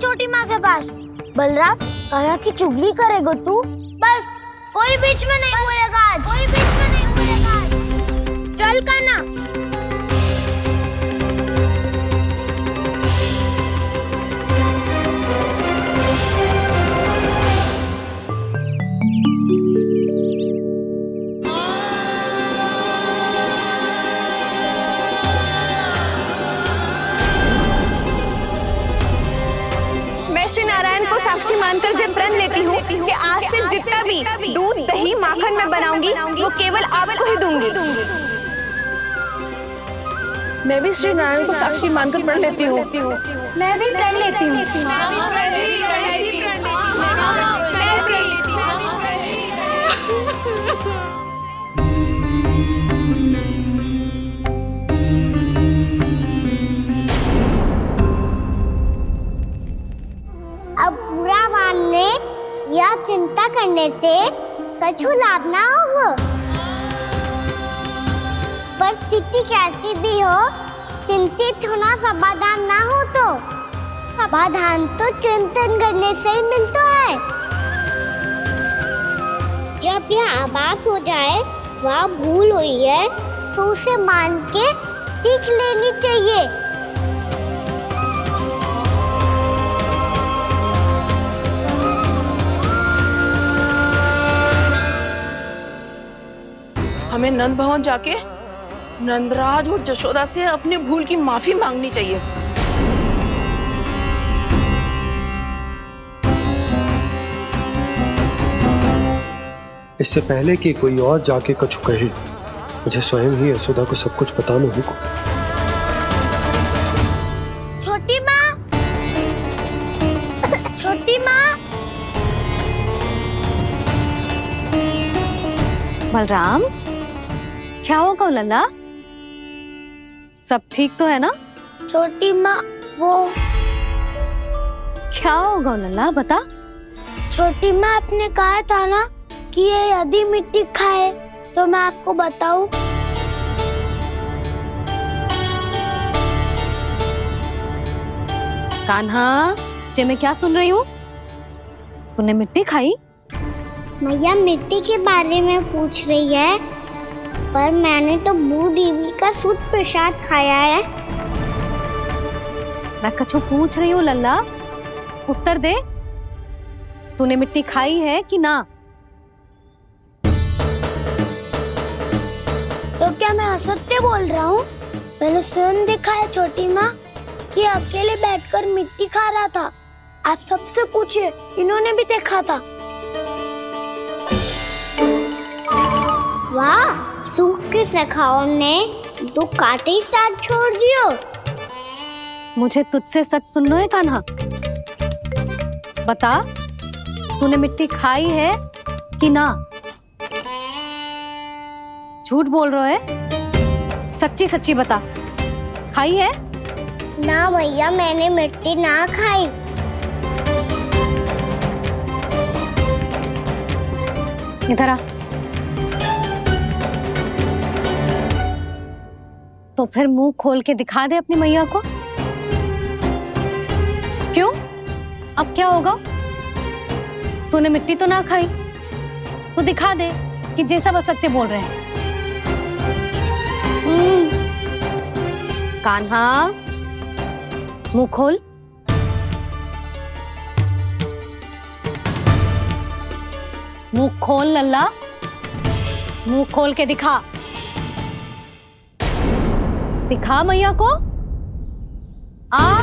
छोटी माँ के पास। बलराम, कान्हा की चुगली करेगा तू? बस, कोई बीच में नहीं बोलेगा आज। कोई बीच में नहीं बोलेगा आज। चल कान्हा। श्री नारायण को साक्षी मानकर जब प्रण लेती हूँ कि आज से जितना भी दूध दही माखन मैं बनाऊंगी वो केवल आपको ही दूंगी। मैं भी श्री नारायण को साक्षी मानकर प्रण लेती हूँ। मैं भी प्रण लेती हूँ। अब बुरा मानने या चिंता करने से कछु लाभ ना होगा। परिस्थिति कैसी भी हो, चिंतित होना समाधान ना हो तो समाधान तो चिंतन करने से ही मिलता है। जब यह आभास हो जाए वह भूल हुई है तो उसे मान के सीख लेनी चाहिए। हमें नंद भवन जाके नंदराज और जशोदा से अपनी भूल की माफी मांगनी चाहिए। इससे पहले कि कोई और जाके कछु कहे, मुझे स्वयं ही यशोदा को सब कुछ बताना होगा। छोटी माँ, छोटी माँ। बलराम, क्या होगा लल्ला? सब ठीक तो है ना? छोटी माँ, वो क्या होगा लल्ला, बता। छोटी माँ, आपने कहा था ना कि ये यदि मिट्टी खाए तो मैं आपको बताऊं। कान्हा, जे मैं क्या सुन रही हूँ? तूने मिट्टी खाई? मैया मिट्टी के बारे में पूछ रही है, पर मैंने तो भू देवी का शुद्ध प्रसाद खाया है। मैं कछु पूछ रही हूँ लल्ला, उत्तर दे। तूने मिट्टी खाई है कि ना? तो क्या मैं असत्य बोल रहा हूँ? मैंने स्वयं देखा है छोटी माँ कि अकेले बैठकर मिट्टी खा रहा था। आप सबसे पूछिए, इन्होंने भी देखा था। वाह, सूख के सखाओं ने दो कांटे ही साथ छोड़ दियो। मुझे तुझसे सच सुनना है कान्हा। बता, तूने मिट्टी खाई है कि ना? झूठ बोल रहा है, सच्ची सच्ची बता, खाई है? ना भैया, मैंने मिट्टी ना खाई। इधर आ। तो फिर मुंह खोल के दिखा दे अपनी मैया को। क्यों? अब क्या होगा? तूने मिट्टी तो ना खाई, तो दिखा दे कि जे सब असत्य बोल रहे हैं। कान्हा, मुंह खोल। मुंह खोल लल्ला, मुंह खोल के दिखा। दिखा मैया को। आ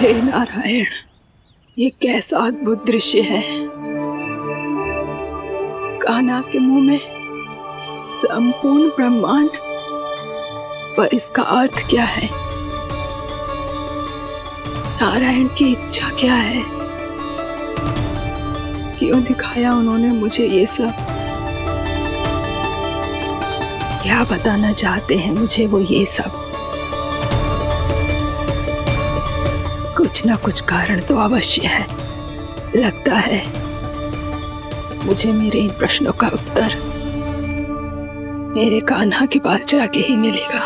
हे नारायण, ये कैसा अद्भुत दृश्य है। कान्हा के मुंह में संपूर्ण ब्रह्मांड, पर इसका अर्थ क्या है? नारायण की इच्छा क्या है? क्यों दिखाया उन्होंने मुझे ये सब? क्या बताना चाहते हैं मुझे वो ये सब? कुछ ना कुछ कारण तो अवश्य है। लगता है मुझे मेरे इन प्रश्नों का उत्तर मेरे कान्हा के पास जाके ही मिलेगा।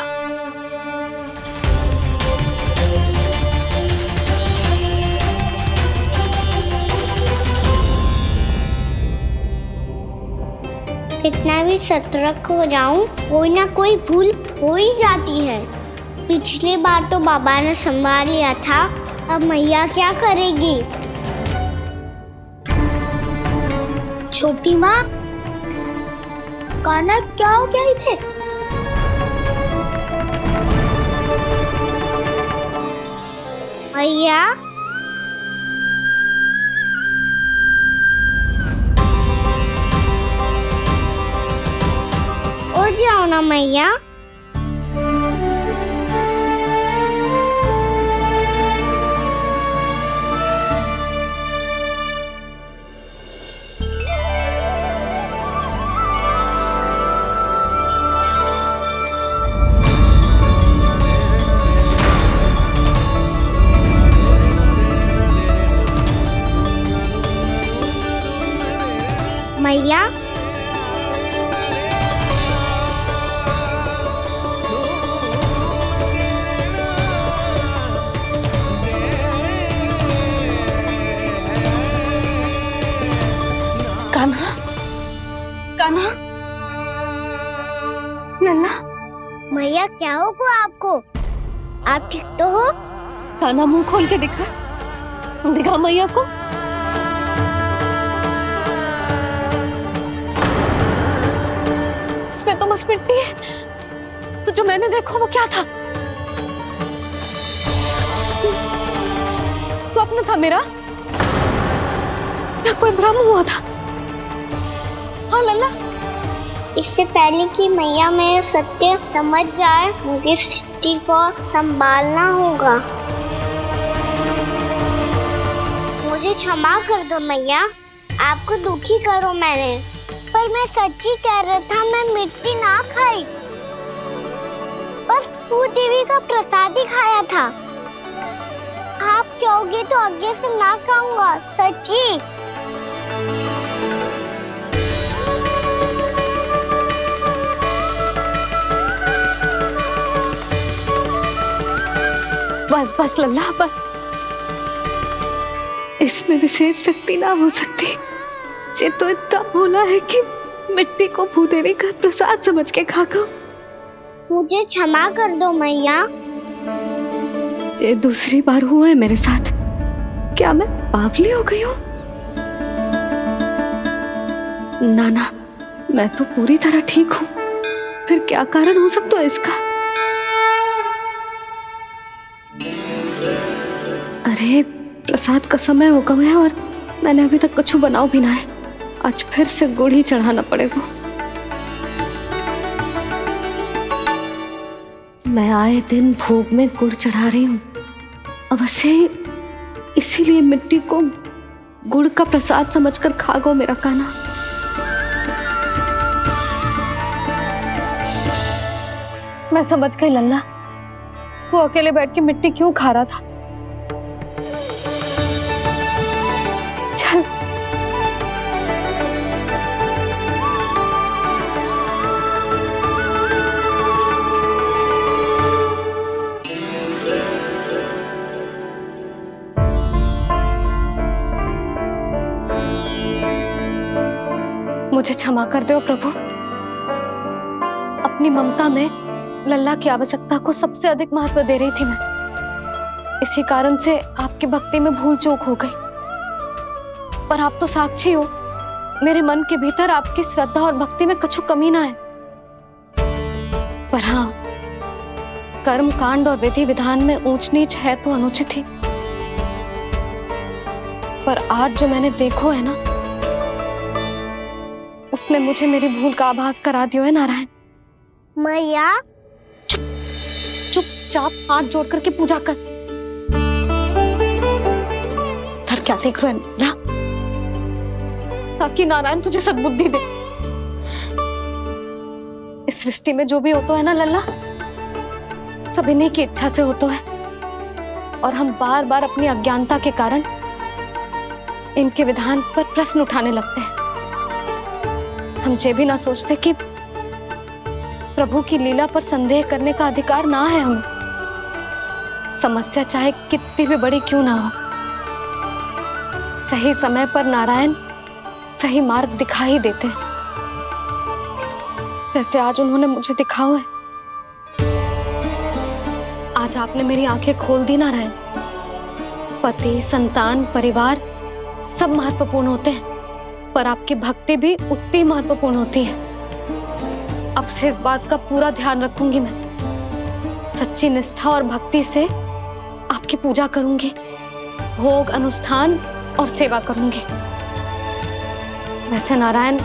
कितना भी सतर्क हो जाऊं, कोई ना कोई भूल हो ही जाती है। पिछली बार तो बाबा ने संभाल लिया था, अब मैया क्या करेगी? छोटी माँ, कान्हा क्या हो गया इधर? मैया, उठ जाओ ना मैया। मैया, कान्हा, कान्हा, लल्ला, मैया क्या होगा आपको? आप ठीक तो हो? कान्हा मुंह खोल के दिखा, दिखा मैया को। इसमें तो बस मिट्टी है। तो जो मैंने देखा वो क्या था? स्वप्न था मेरा या कोई भ्रम हुआ था? हाँ लल्ला, इससे पहले कि मैया मेरे सत्य समझ जाए, मुझे स्थिति को संभालना होगा। मुझे क्षमा कर दो मैया, आपको दुखी करो मैंने, पर मैं सच्ची कह रहा था, मैं मिट्टी ना खाई, बस भू देवी का प्रसाद ही खाया था। आप कहोगे तो आगे से ना खाऊंगा, सच्ची। बस बस लल्ला, बस। इसमें विशेष शक्ति ना हो सकती। ये तो इतना भोला है कि मिट्टी को भूदेवी का प्रसाद समझ के खागा। मुझे क्षमा कर दो मैया। ये दूसरी बार हुआ है मेरे साथ। क्या मैं बावली हो गई हूँ? ना, मैं तो पूरी तरह ठीक हूँ। फिर क्या कारण हो सकता है इसका? अरे प्रसाद का समय हो गया है और मैंने अभी तक कुछ बनाओ भी ना है। आज फिर से गुड़ ही चढ़ाना पड़ेगा। मैं आए दिन भोग में गुड़ चढ़ा रही हूँ, अवश्य इसीलिए मिट्टी को गुड़ का प्रसाद समझकर खा गो मेरा कान्हा। मैं समझ गई लल्ला, वो अकेले बैठ के मिट्टी क्यों खा रहा था। चल मुझे क्षमा कर दो प्रभु। अपनी ममता में लल्ला की आवश्यकता को सबसे अधिक महत्व दे रही थी मैं। इसी कारण से आपकी भक्ति में भूल चूक हो गई। पर आप तो साक्षी हो, मेरे मन के भीतर आपकी श्रद्धा और भक्ति में कछु कमी ना है। पर हाँ, कर्म कांड और विधि विधान में ऊंच नीच है तो अनुचित ही। पर आज जो मैंने देखो है ना, उसने मुझे मेरी भूल का आभास करा दियो है नारायण। मैया चुपचाप हाथ जोड़ करके पूजा कर। सर क्या देख रहे हो ना, ताकि नारायण तुझे सद्बुद्धि दे। इस सृष्टि में जो भी होता है ना लल्ला, सब इन्हीं की इच्छा से होता है, और हम बार बार अपनी अज्ञानता के कारण इनके विधान पर प्रश्न उठाने लगते हैं। हम ये भी ना सोचते कि प्रभु की लीला पर संदेह करने का अधिकार ना है हमें। समस्या चाहे कितनी भी बड़ी क्यों ना हो, सही समय पर नारायण सही मार्ग दिखा ही देते हैं, जैसे आज उन्होंने मुझे दिखाओ है। आज आपने मेरी आंखें खोल दी नारायण। पति, संतान, परिवार सब महत्वपूर्ण होते हैं, पर आपकी भक्ति भी उतनी महत्वपूर्ण होती है। अब से इस बात का पूरा ध्यान रखूंगी मैं। सच्ची निष्ठा और भक्ति से आपकी पूजा करूंगी, भोग, अनुष्ठान और सेवा करूंगी। वैसे नारायण,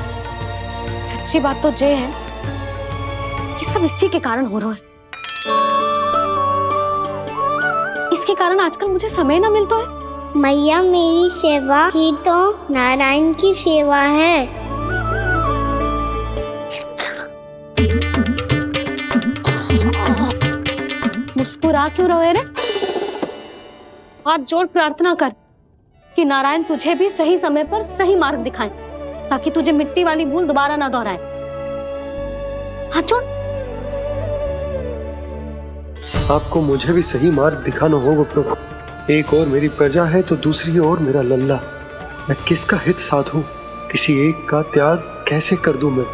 सच्ची बात तो ये है कि सब इसी के कारण हो रहा है। इसके कारण आजकल मुझे समय ना मिलता है। मैया, मेरी सेवा ही तो नारायण की सेवा है। मुस्कुरा क्यों रहे रे? हाथ जोड़ प्रार्थना कर कि नारायण तुझे भी सही समय पर सही मार्ग दिखाएं, ताकि तुझे मिट्टी वाली भूल दोबारा ना दोहराए। हाथ जोड़। आपको मुझे भी सही मार्ग दिखाना होगा प्रभु। एक और मेरी प्रजा है तो दूसरी ओर मेरा लल्ला। मैं किसका हित साधूं? किसी एक का त्याग कैसे कर दूं मैं?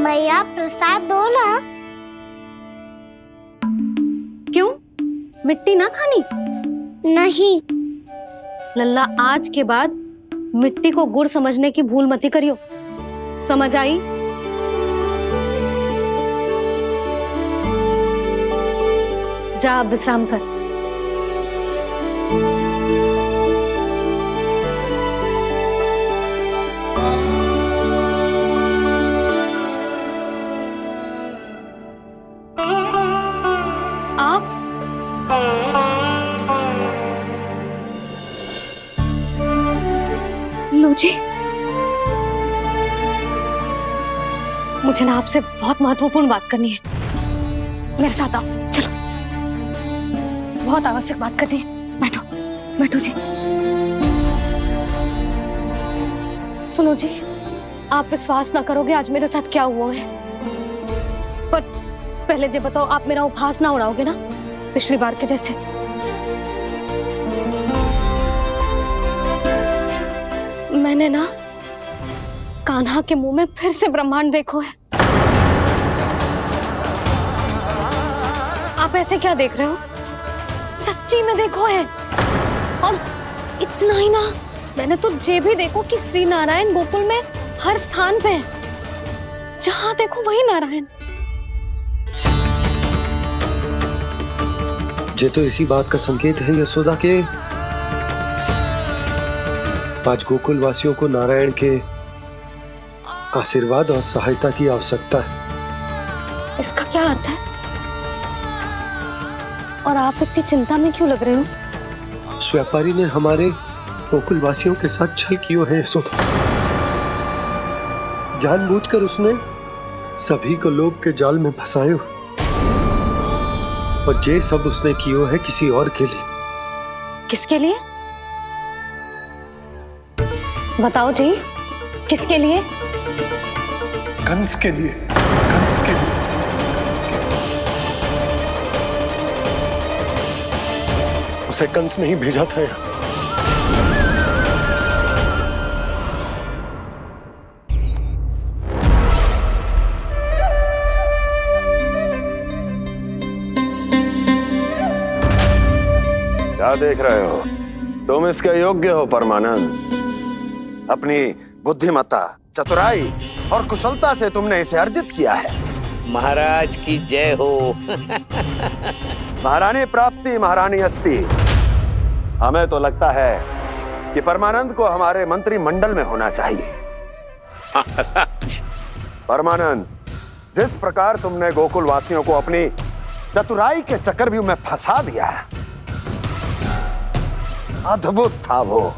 मैया, प्रसाद दो ना। क्यों? मिट्टी ना खानी? नहीं। लल्ला, आज के बाद मिट्टी को गुड़ समझने की भूल मती करियो। समझ आई? जा अब विश्राम कर। आप लो जी, मुझे ना आपसे बहुत महत्वपूर्ण बात करनी है। मेरे साथ आओ, चलो। बहुत आवश्यक बात करनी है। बैठो, बैठो जी। सुनो जी, आप विश्वास ना करोगे आज मेरे साथ क्या हुआ है। पर पहले ये बताओ, आप मेरा उपहास ना उड़ाओगे ना, पिछली बार के जैसे? मैंने ना कान्हा के मुंह में फिर से ब्रह्मांड देखो है। आप ऐसे क्या देख रहे हो? सच्ची में देखो है। और इतना ही ना, मैंने तो ये भी देखो कि श्री नारायण गोकुल में हर स्थान पे है। जहां देखो वही नारायण। ये तो इसी बात का संकेत है यशोदा के आज गोकुल वासियों को नारायण के आशीर्वाद और सहायता की आवश्यकता है। इसका क्या अर्थ है? और आप इतनी चिंता में क्यों लग रहे हो? उस व्यापारी ने हमारे गोकुल वासियों के साथ छल किया है यशोदा। जानबूझकर उसने सभी को लोभ के जाल में फंसायो, और ये सब उसने किया है किसी और के लिए। किसके लिए? बताओ जी, किसके लिए? कंस के लिए। कंस के लिए। उसे कंस नहीं भेजा था यहाँ। क्या देख रहे हो? तुम इसके योग्य हो परमानंद। अपनी बुद्धिमत्ता, चतुराई और कुशलता से तुमने इसे अर्जित किया है। महाराज की जय हो। महारानी प्राप्ति महारानी अस्ति। हमें तो लगता है कि परमानंद को हमारे मंत्रिमंडल में होना चाहिए। परमानंद, जिस प्रकार तुमने गोकुल वासियों को अपनी चतुराई के चक्रव्यूह में फंसा दिया, अद्भुत था वो,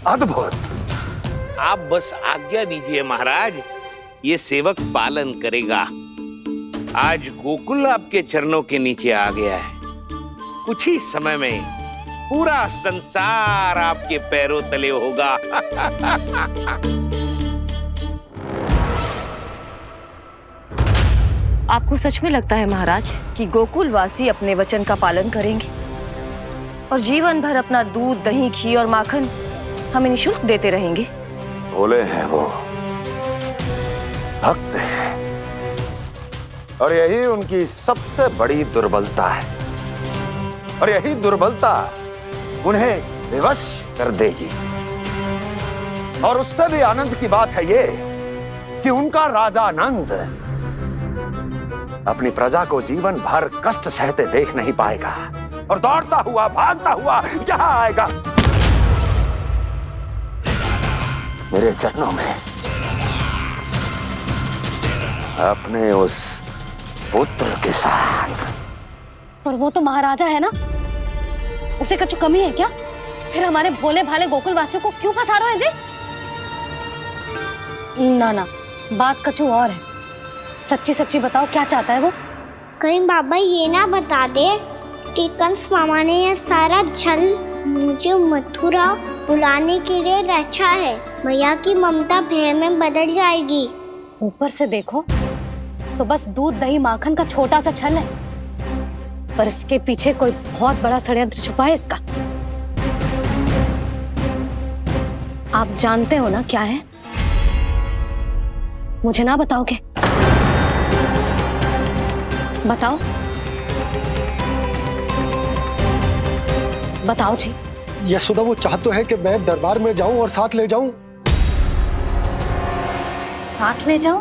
अद्भुत। आप बस आज्ञा दीजिए महाराज, ये सेवक पालन करेगा। आज गोकुल आपके चरणों के नीचे आ गया है। कुछ ही समय में पूरा संसार आपके पैरों तले होगा। आपको सच में लगता है महाराज कि गोकुल वासी अपने वचन का पालन करेंगे और जीवन भर अपना दूध, दही, घी और माखन हमें निःशुल्क देते रहेंगे? भोले हैं वो, भक्त हैं, और यही उनकी सबसे बड़ी दुर्बलता है। और यही दुर्बलता उन्हें विवश कर देगी। और उससे भी आनंद की बात है ये कि उनका राजा आनंद अपनी प्रजा को जीवन भर कष्ट सहते देख नहीं पाएगा और दौड़ता हुआ, भागता हुआ यहां आएगा मेरे चरणों में, अपने उस पुत्र के साथ। पर वो तो महाराजा है ना, उसे कुछ कमी है क्या? फिर हमारे भोले भाले गोकुल वासियों को क्यों फंसा रहे हैं जी? ना ना, बात कुछ और है। सच्ची सच्ची बताओ, क्या चाहता है वो? कहीं बाबा ये ना बता दे कि कंस मामा ने यह सारा छल मुझे मथुरा बुलाने के लिए रचा है। मैया की ममता भय में बदल जाएगी। ऊपर से देखो तो बस दूध, दही, माखन का छोटा सा छल है, पर इसके पीछे कोई बहुत बड़ा षड्यंत्र छुपा है इसका। आप जानते हो ना क्या है? मुझे ना बताओगे? बताओ बताओ जी। यशोदा, वो चाह तो है कि मैं दरबार में जाऊं और साथ ले जाऊं। साथ ले जाओ?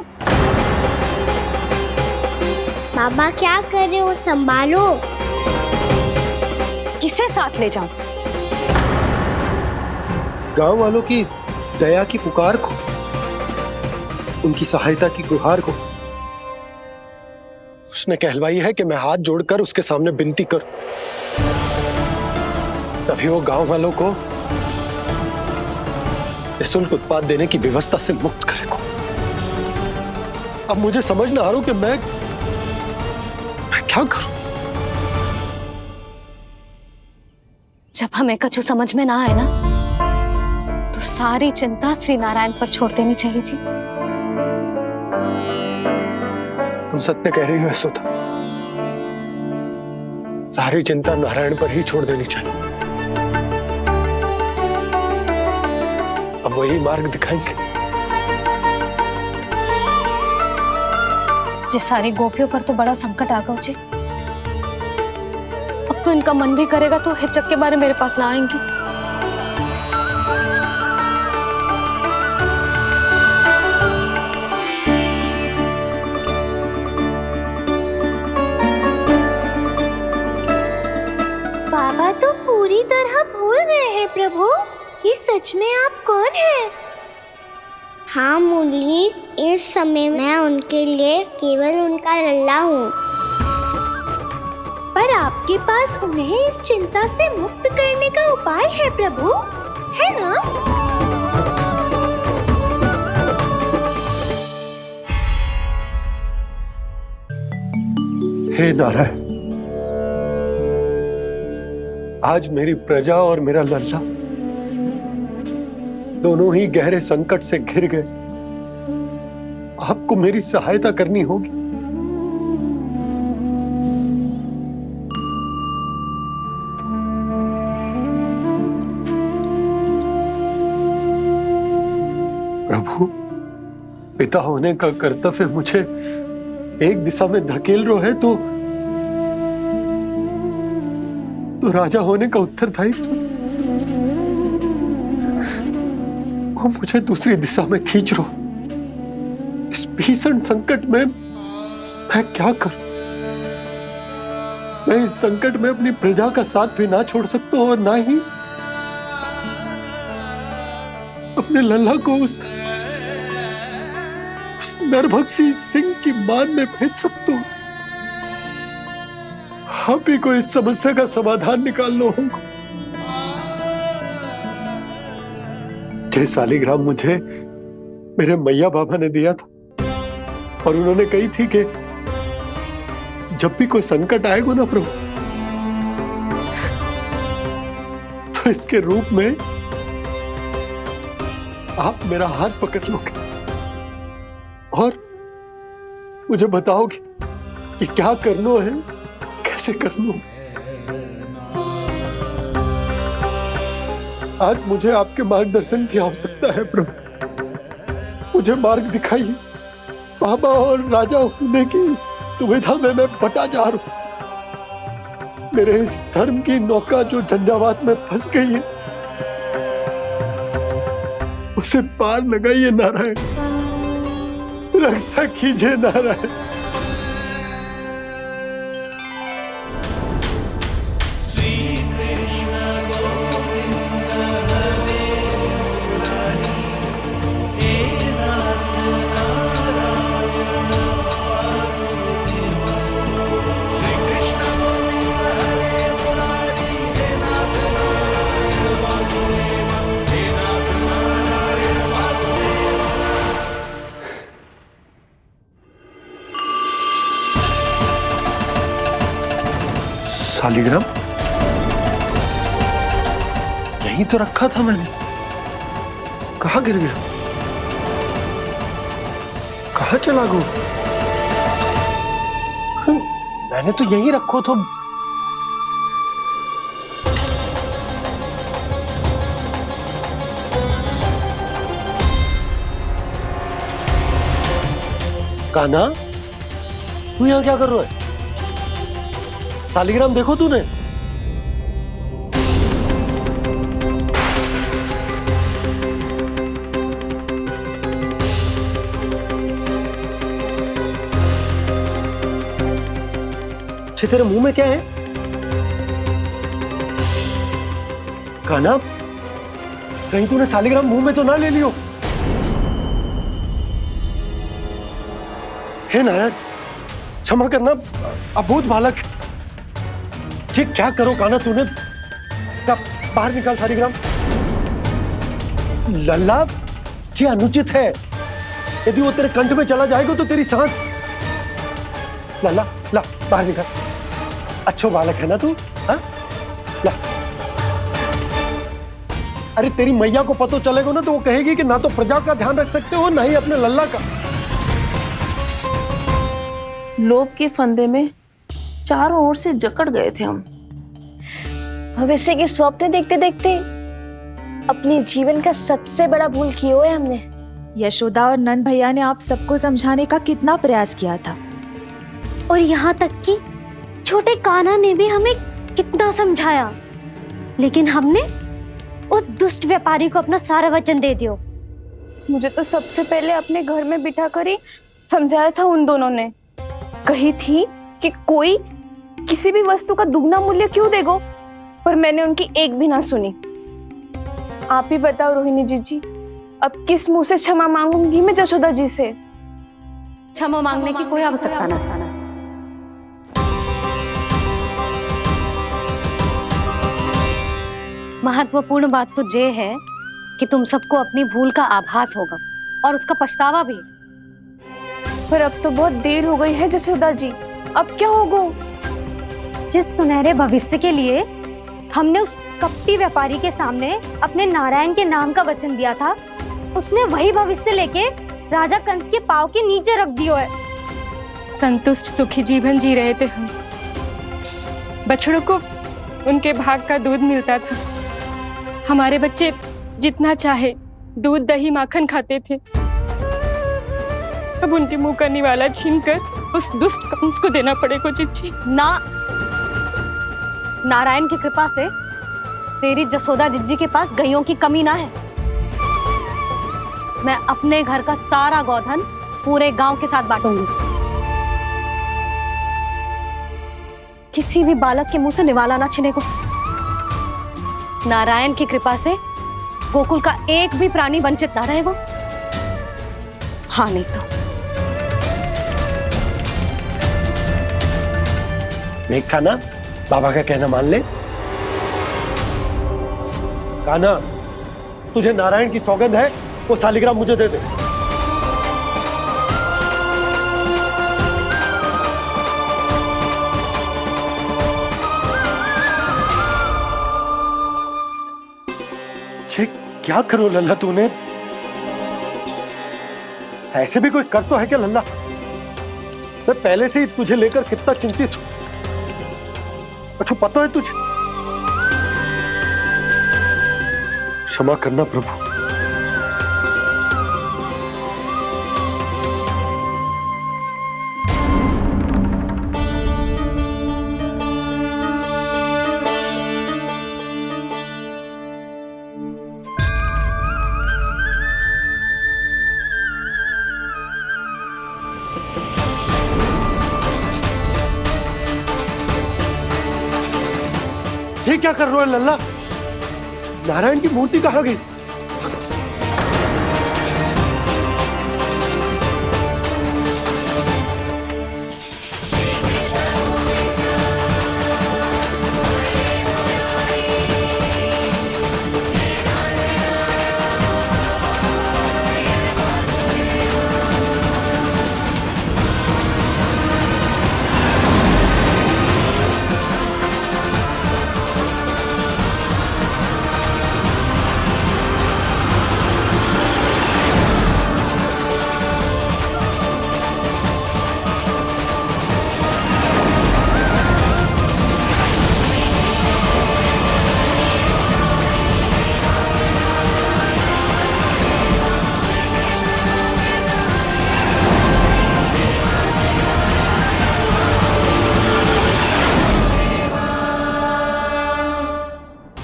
बाबा क्या कर रहे हो, संभालो। किसे साथ ले जाऊं? गांव वालों की दया की पुकार को, उनकी सहायता की गुहार को। उसने कहलवाई है कि मैं हाथ जोड़कर उसके सामने विनती करूं, तभी वो गांव वालों को निःशुल्क उत्पाद देने की व्यवस्था से मुक्त करेगा। अब मुझे समझ ना आ रहा कि मैं क्या करूं। जब हमें कछु समझ में ना आए ना, तो सारी चिंता श्री नारायण पर छोड़ देनी चाहिए जी। तुम सत्य कह रही हो यशोदा, सारी चिंता नारायण पर ही छोड़ देनी चाहिए। अब वही मार्ग दिखाएंगे। जी सारी गोपियों पर तो बड़ा संकट आ गया जी। अब तो इनका मन भी करेगा तो हिचक के बारे मेरे पास ना आएंगी। बाबा तो पूरी तरह भूल गए हैं प्रभु, ये सच में आप कौन हैं? हाँ मुरली, इस समय मैं उनके लिए केवल उनका लल्ला हूँ। पर आपके पास उन्हें इस चिंता से मुक्त करने का उपाय है प्रभु, है ना? हे नारायण, आज मेरी प्रजा और मेरा लल्ला दोनों ही गहरे संकट से घिर गए। आपको मेरी सहायता करनी होगी। प्रभु, पिता होने का कर्तव्य मुझे एक दिशा में धकेल रहा है तो राजा होने का उत्तरदायित्व वो मुझे दूसरी दिशा में खींच रहे हो। इस भीषण संकट में मैं क्या करूं? मैं इस संकट में अपनी प्रजा का साथ भी ना छोड़ सकता हूं और ना ही अपने लल्ला को उस नरभक्षी सिंह की मान में भेज सकता हूं। आप ही को इस समस्या का समाधान निकालना होगा। जय शालिग्राम मुझे मेरे मैया बाबा ने दिया था और उन्होंने कही थी कि जब भी कोई संकट आएगा ना प्रभु, तो इसके रूप में आप मेरा हाथ पकड़ लोगे और मुझे बताओगे कि क्या करना है, कैसे करना है। आज मुझे आपके मार्गदर्शन की आवश्यकता है प्रभु। मुझे मार्ग दिखाइए। बाबा और राजा होने की दुविधा में मैं बटा जा रहा हूं। मेरे इस धर्म की नौका जो झंझावात में फंस गई है, उसे पार लगाइए नारायण। रक्षा कीजिए नारायण। शालिग्राम यहीं तो रखा था मैंने। कहाँ गिर गया? कहाँ चला गया? मैंने तो यहीं रखो था। कान्हा, तू यहाँ क्या कर रहा है? शालिग्राम देखो तूने? अच्छे, तेरे मुंह में क्या है? कान्हा, कहीं तूने शालिग्राम मुंह में तो ना ले लियो? हे नारायण, क्षमा करना, अबोध बालक। जी क्या करो कान्हा तूने? बाहर निकाल शालिग्राम। लल्ला, जी अनुचित है। यदि वो तेरे कंठ में चला जाएगा तो तेरी सांस। लल्ला, ला बाहर निकाल। अच्छो बालक है ना तू? हाँ, ला। अरे तेरी मैया को पता चलेगा ना तो वो कहेगी कि ना तो प्रजा का ध्यान रख सकते हो, ना ही अपने लल्ला का। लोभ के फंदे में चारों ओर से जकड़ गए थे हम। भविष्य के स्वप्न देखते देखते अपने जीवन का सबसे बड़ा भूल किया है हमने। यशोदा और नंद भैया ने आप सबको समझाने का कितना प्रयास किया था, और यहाँ तक कि छोटे कान्हा ने भी हमें कितना समझाया, लेकिन हमने उस दुष्ट व्यापारी को अपना सारा वचन दे दिया। मुझे तो सबसे पहले अपने घर में बिठा कर ही समझाया था उन दोनों ने। कही थी कि कोई किसी भी वस्तु का दुगना मूल्य क्यों देगा, पर मैंने उनकी एक भी ना सुनी। आप ही बताओ रोहिणी जी, अब किस मुंह से क्षमा मांगूंगी मैं जशोदा जी से? क्षमा मांगने की कोई आवश्यकता ना था। महत्वपूर्ण बात तो ये है कि तुम सबको अपनी भूल का आभास होगा और उसका पछतावा भी। पर अब तो बहुत देर हो गई है जशोदा जी, अब क्या होगा? जिस सुनहरे भविष्य के लिए हमने उस कपटी व्यापारी के सामने अपने नारायण के नाम का वचन दिया था, उसने वही भविष्य लेके राजा कंस के पांव के नीचे रख दिया है। संतुष्ट सुखी जीवन जी रहे थे हम। बछड़ों को उनके भाग का दूध मिलता था। हमारे बच्चे जितना चाहे दूध दही माखन खाते थे। अब उनके मुंह का निवाला छीनकर उस दुष्ट कंस को देना पड़ेगा चिच्ची। ना, नारायण की कृपा से तेरी जसोदा जिज्जी के पास गइयों की कमी ना है। मैं अपने घर का सारा गोधन पूरे गांव के साथ बांटूंगी। किसी भी बालक के मुंह से निवाला ना छिने को। नारायण की कृपा से गोकुल का एक भी प्राणी वंचित ना रहेगा। हाँ नहीं तो देख कान्हा, बाबा का कहना मान ले। कान्हा, तुझे नारायण की सौगंध है, वो शालिग्राम मुझे दे दे। क्या करो लल्ला तूने? ऐसे भी कोई कर तो है क्या लल्ला? मैं पहले से ही तुझे लेकर कितना चिंतित हूं। अच्छा पता है तुझे? क्षमा करना प्रभु। ये क्या कर रहे हो लल्ला? नारायण की मूर्ति कहाँ गई?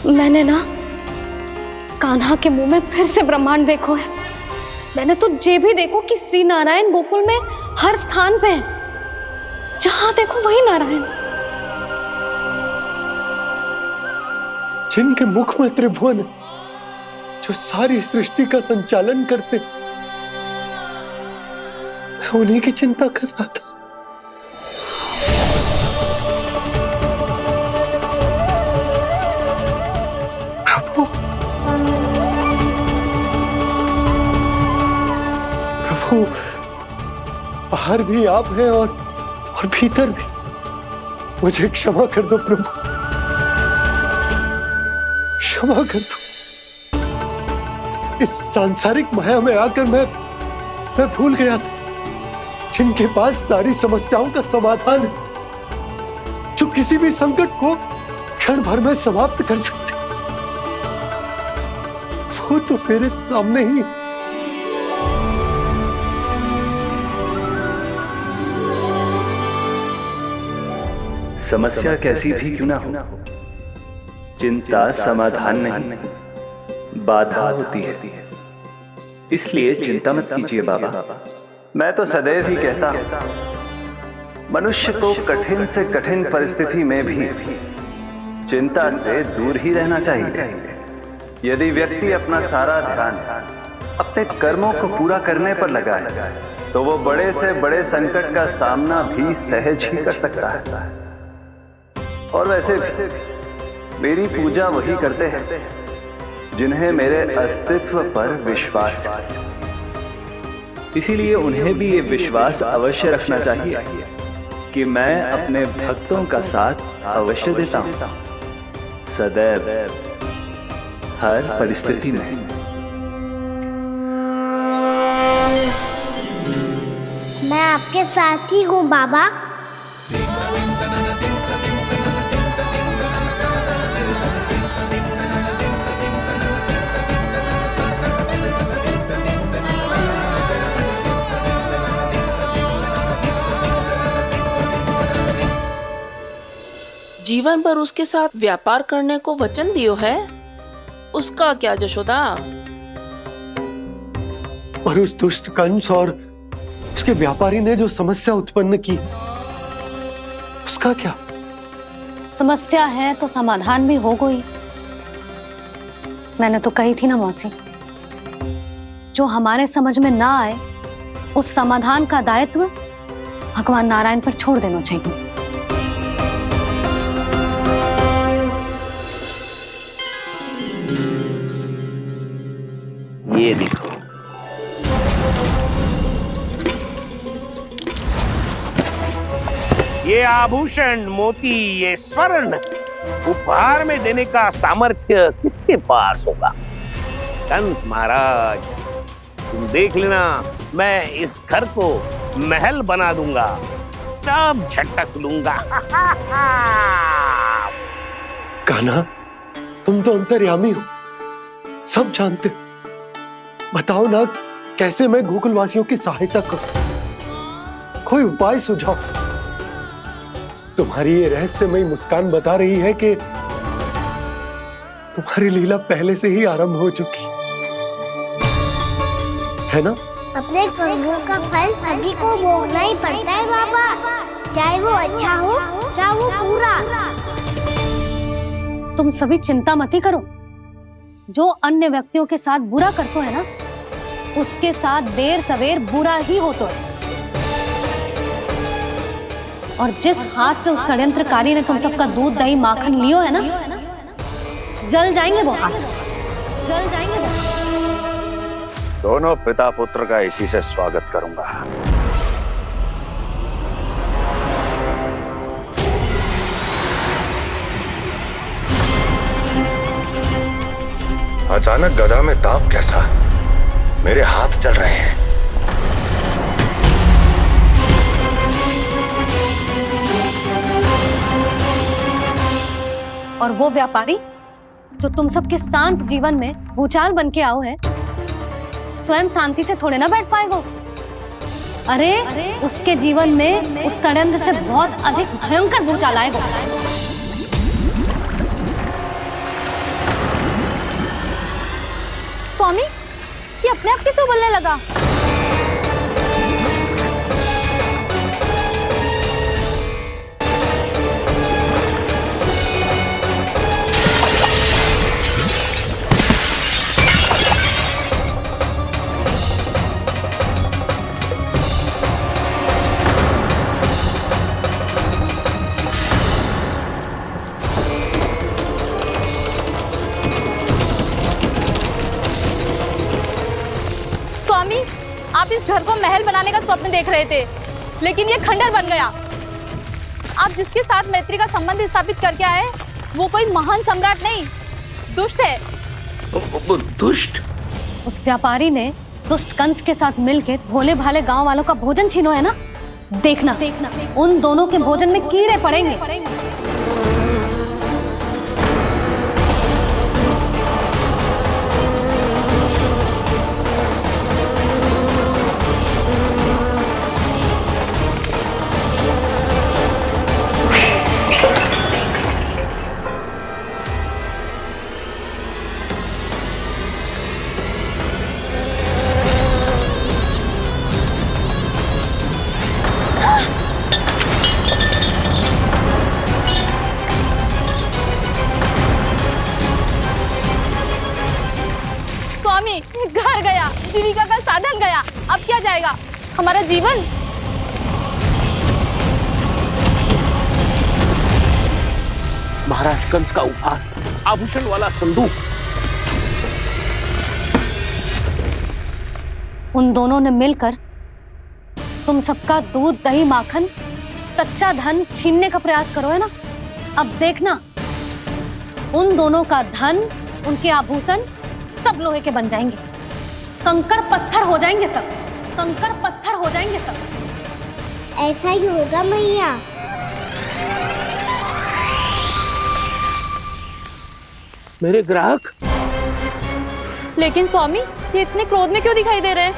मैंने ना कान्हा के मुंह में फिर से ब्रह्मांड देखो है। मैंने तो ये भी देखो कि श्री नारायण गोकुल में हर स्थान पे है। जहां देखो वही नारायण। जिनके मुख में त्रिभुवन है, जो सारी सृष्टि का संचालन करते, मैं उन्हीं की चिंता कर रहा था। प्रभु, बाहर भी आप हैं और भीतर भी। मुझे क्षमा कर दो प्रभु, क्षमा कर दो। इस सांसारिक माया में आकर मैं भूल गया था जिनके पास सारी समस्याओं का समाधान है, जो किसी भी संकट को क्षण भर में समाप्त कर सकते, वो तो मेरे सामने ही है। समस्या कैसी भी क्यों ना हो, चिंता समाधान नहीं, बाधा होती है। इसलिए चिंता मत कीजिए बाबा। मैं तो सदैव ही कहता हूं, मनुष्य को कठिन से कठिन परिस्थिति में भी चिंता से दूर ही रहना चाहिए। यदि व्यक्ति अपना सारा ध्यान अपने कर्मों को पूरा करने पर लगाए, तो वो बड़े से बड़े संकट का सामना भी सहज ही कर सकता है। और वैसे भी मेरी पूजा वही करते हैं जिन्हें मेरे अस्तित्व पर विश्वास है। इसीलिए उन्हें भी ये विश्वास अवश्य रखना चाहिए कि मैं अपने भक्तों का साथ अवश्य देता हूं, सदैव, हर परिस्थिति में। मैं आपके साथ ही हूँ बाबा। जीवन भर उसके साथ व्यापार करने को वचन दियो है, उसका क्या जशोदा? पर उस दुष्ट कंस और उसके व्यापारी ने जो समस्या उत्पन्न की, उसका क्या? समस्या है तो समाधान भी हो गई। मैंने तो कही थी ना मौसी, जो हमारे समझ में ना आए उस समाधान का दायित्व भगवान नारायण पर छोड़ देना चाहिए। ये देखो, ये आभूषण, मोती, ये स्वर्ण उपहार में देने का सामर्थ्य किसके पास होगा? कंस महाराज, तुम देख लेना, मैं इस घर को महल बना दूंगा, सब झटक लूंगा। कान्हा, तुम तो अंतर्यामी हो, सब जानते हो। बताओ ना, कैसे मैं गोकुलवासियों की सहायता करूं? कोई उपाय सुझाओ। तुम्हारी ये रहस्यमयी मुस्कान बता रही है कि तुम्हारी लीला पहले से ही आरंभ हो चुकी है ना? अपने कर्मों का फल सभी को भोगना ही पड़ता है बाबा, चाहे वो अच्छा हो चाहे वो बुरा। तुम सभी चिंता मत ही करो। जो अन्य व्यक्तियों के साथ बुरा करते है ना, उसके साथ देर सवेर बुरा ही होता है। और जिस हाथ से उस षड्यंत्रकारी ने तुम सबका दूध दही माखन लियो है ना, जल जाएंगे वो हाथ, जल जाएंगे वो। दोनों पिता पुत्र का इसी से स्वागत करूंगा। अचानक गदा में ताप कैसा? मेरे हाथ चल रहे हैं। और वो व्यापारी जो तुम सबके शांत जीवन में भूचाल बन के आओ है, स्वयं शांति से थोड़े ना बैठ पाएगा। अरे उसके जीवन में उस षड्यंत्र से बहुत अधिक भयंकर भूचाल आएगा। स्वामी, ये अपने आप कैसे उबलने लगा? स्वामी, आप इस घर को महल बनाने का स्वप्न देख रहे थे, लेकिन ये खंडर बन गया। आप जिसके साथ मैत्री का संबंध स्थापित करके आए, वो कोई महान सम्राट नहीं, दुष्ट है। दुष्ट? उस व्यापारी ने दुष्ट कंस के साथ मिलकर भोले भाले गांव वालों का भोजन छीनो है ना, देखना उन दोनों के भोजन में कीड़े पड़ेंगे। घर गया, जीविका का साधन गया, अब क्या जाएगा हमारा जीवन? महाराज कंस का उपहार, आभूषण वाला संदूक। उन दोनों ने मिलकर तुम सबका दूध दही माखन सच्चा धन छीनने का प्रयास करो है ना। अब देखना उन दोनों का धन, उनके आभूषण सब लोहे के बन जाएंगे, कंकड़ पत्थर हो जाएंगे सब, कंकड़ पत्थर हो जाएंगे सब। ऐसा ही होगा मैया। मेरे ग्राहक? लेकिन स्वामी, ये इतने क्रोध में क्यों दिखाई दे रहे हैं?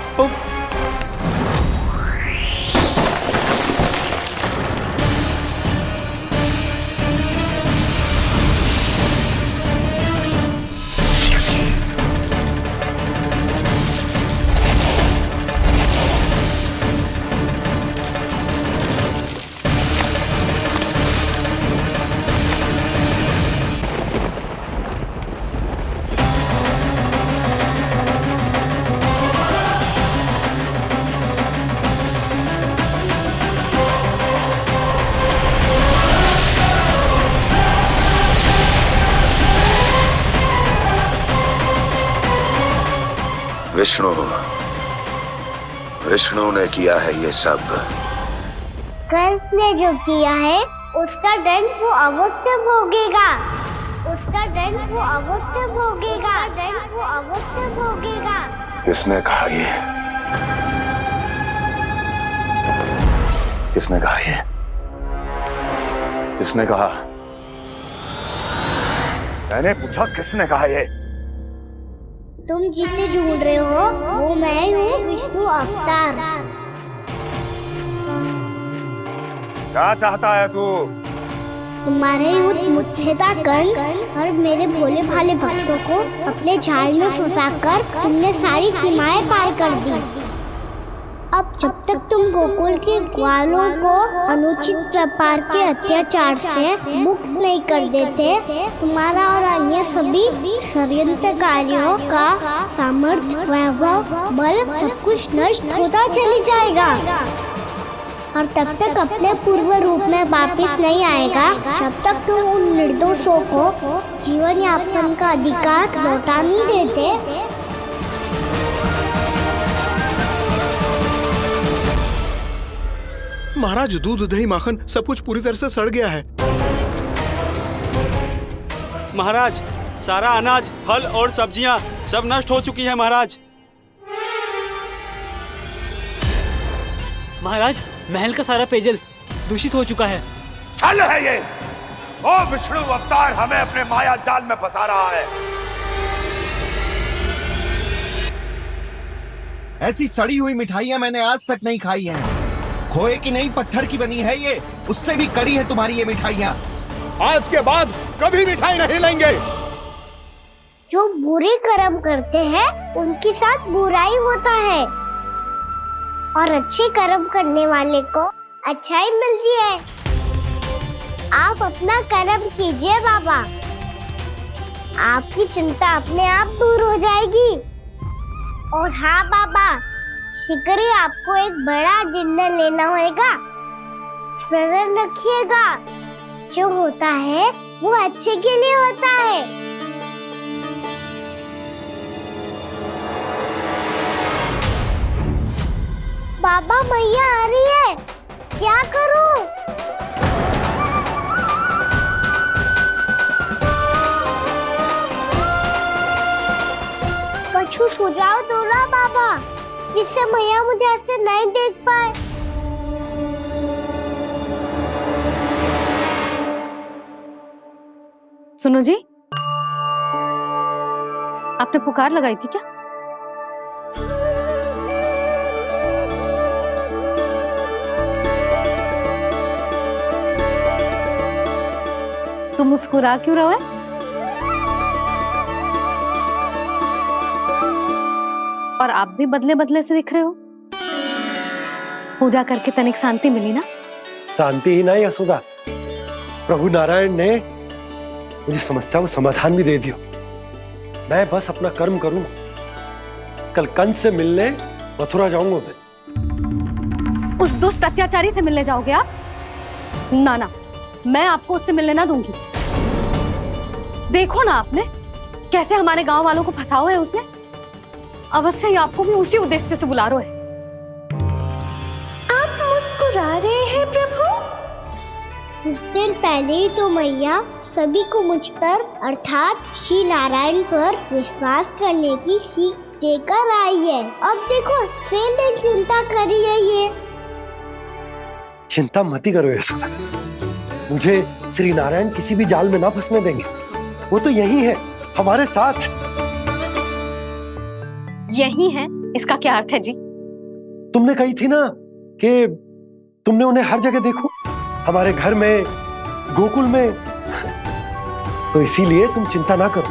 विष्णु विष्णु ने किया है ये सब। कंस ने जो किया है उसका दंड वो अवश्य भोगेगा। उसका दंड वो अवश्य भोगेगा। दंड वो अवश्य भोगेगा। किसने कहा ये? किसने कहा ये? किसने कहा? मैंने पूछा किसने कहा ये? तुम जिसे ढूंढ रहे हो वो मैं हूँ, विष्णु अवतार। क्या चाहता है तू? तुम्हारे युद्ध मुझसे था कंस, और मेरे भोले भाले भक्तों को अपने जाल में फंसाकर तुमने सारी सीमाएं पार कर दी। अब जब तक तुम गोकुल के ग्वालों को अनुचित प्रकार के अत्याचार से मुक्त नहीं कर देते, तुम्हारा और अन्य सभी षड्यंत्रकारियों का सामर्थ्य, वैभव, बल सब कुछ नष्ट होता चली जाएगा। और तब तक अपने पूर्व रूप में वापस नहीं आएगा जब तक तुम उन निर्दोषों को जीवन यापन का अधिकार लौटा नहीं देते। महाराज, दूध, दही, माखन सब कुछ पूरी तरह से सड़ गया है। महाराज, सारा अनाज, फल और सब्जियां सब नष्ट हो चुकी हैं महाराज। महाराज, महल का सारा पेयजल दूषित हो चुका है। छल है ये। ओ विष्णु अवतार हमें अपने माया जाल में फंसा रहा है। ऐसी सड़ी हुई मिठाइयां मैंने आज तक नहीं खाई हैं। खोए की नहीं, पत्थर की बनी है ये। उससे भी कड़ी है तुम्हारी ये मिठाइयां। आज के बाद कभी मिठाई नहीं लेंगे। जो बुरे कर्म करते हैं उनके साथ बुराई होता है, और अच्छे कर्म करने वाले को अच्छाई मिलती है। आप अपना कर्म कीजिए बाबा, आपकी चिंता अपने आप दूर हो जाएगी। और हाँ बाबा, शीघ्र ही आपको एक बड़ा निर्णय लेना होगा। स्मरण रखिएगा, जो होता है वो अच्छे के लिए होता है। बाबा, मैया आ रही है, क्या करूं? कुछ सुझाव दो ना बाबा, जिससे मैया मुझे ऐसे नहीं देख पाए। सुनो जी, आपने पुकार लगाई थी क्या? तुम मुस्कुरा क्यों रहे हो? और आप भी बदले बदले से दिख रहे हो। पूजा करके तनिक शांति मिली ना? शांति ही नहीं यशोदा, प्रभु नारायण ने मुझे समस्या को समाधान भी दे दिया। मैं बस अपना कर्म करूं। कल कंस से मिलने मथुरा जाऊंगा मैं। उस दुष्ट अत्याचारी से मिलने जाओगे आप? ना ना, मैं आपको उससे मिलने ना दूंगी। देखो ना आपने कैसे हमारे गांव वालों को फंसाओ है उसने। अवश्य ही आपको भी उसी उद्देश्य से बुला रहा है। आप मुस्कुरा रहे हैं प्रभु? कुछ देर पहले ही तो मैया सभी को मुझ पर अर्थात श्री नारायण पर विश्वास करने की सीख देकर आई है। अब देखो स्वयं चिंता करी है ये। चिंता मत करो यशोदा, मुझे श्री नारायण किसी भी जाल में ना फंसने देंगे। वो तो यही है हमारे साथ। यही है, इसका क्या अर्थ है जी? तुमने कही थी ना कि तुमने उन्हें हर जगह देखो, हमारे घर में, गोकुल में। तो इसीलिए तुम चिंता ना करो,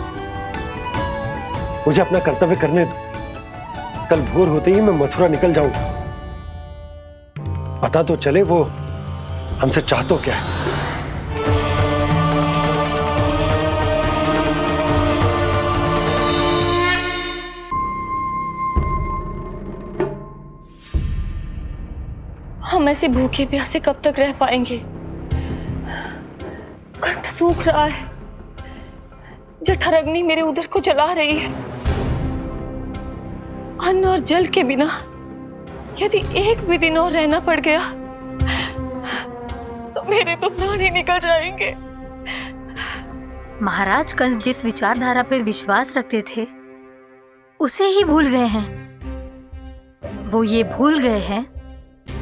मुझे अपना कर्तव्य करने दो। कल भोर होते ही मैं मथुरा निकल जाऊंगा। पता तो चले वो हमसे चाहतो क्या है। हम ऐसे भूखे प्यासे कब तक रह पाएंगे? कंठ सूख रहा है, जठराग्नि मेरे उदर को जला रही है। अन्न और जल के बिना यदि एक भी दिन और रहना पड़ गया तो मेरे तो प्राण ही निकल जाएंगे। महाराज कंस जिस विचारधारा पे विश्वास रखते थे उसे ही भूल गए हैं। वो ये भूल गए हैं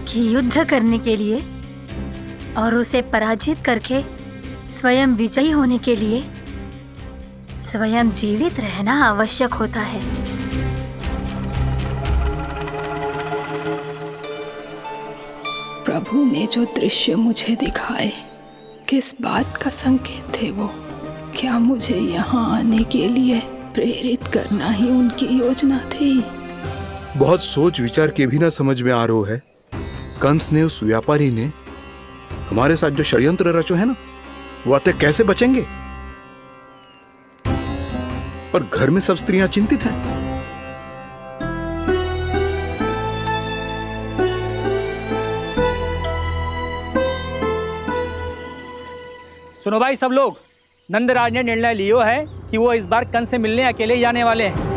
कि युद्ध करने के लिए और उसे पराजित करके स्वयं विजयी होने के लिए स्वयं जीवित रहना आवश्यक होता है। प्रभु ने जो दृश्य मुझे दिखाए किस बात का संकेत थे वो? क्या मुझे यहाँ आने के लिए प्रेरित करना ही उनकी योजना थी? बहुत सोच विचार के भी ना समझ में आ रहा है। कंस ने, उस व्यापारी ने हमारे साथ जो षड्यंत्र रचो है ना, वो आते कैसे बचेंगे? पर घर में सब स्त्रियां चिंतित हैं। सुनो भाई सब लोग, नंदराज ने निर्णय लियो है कि वो इस बार कंस से मिलने अकेले जाने वाले हैं।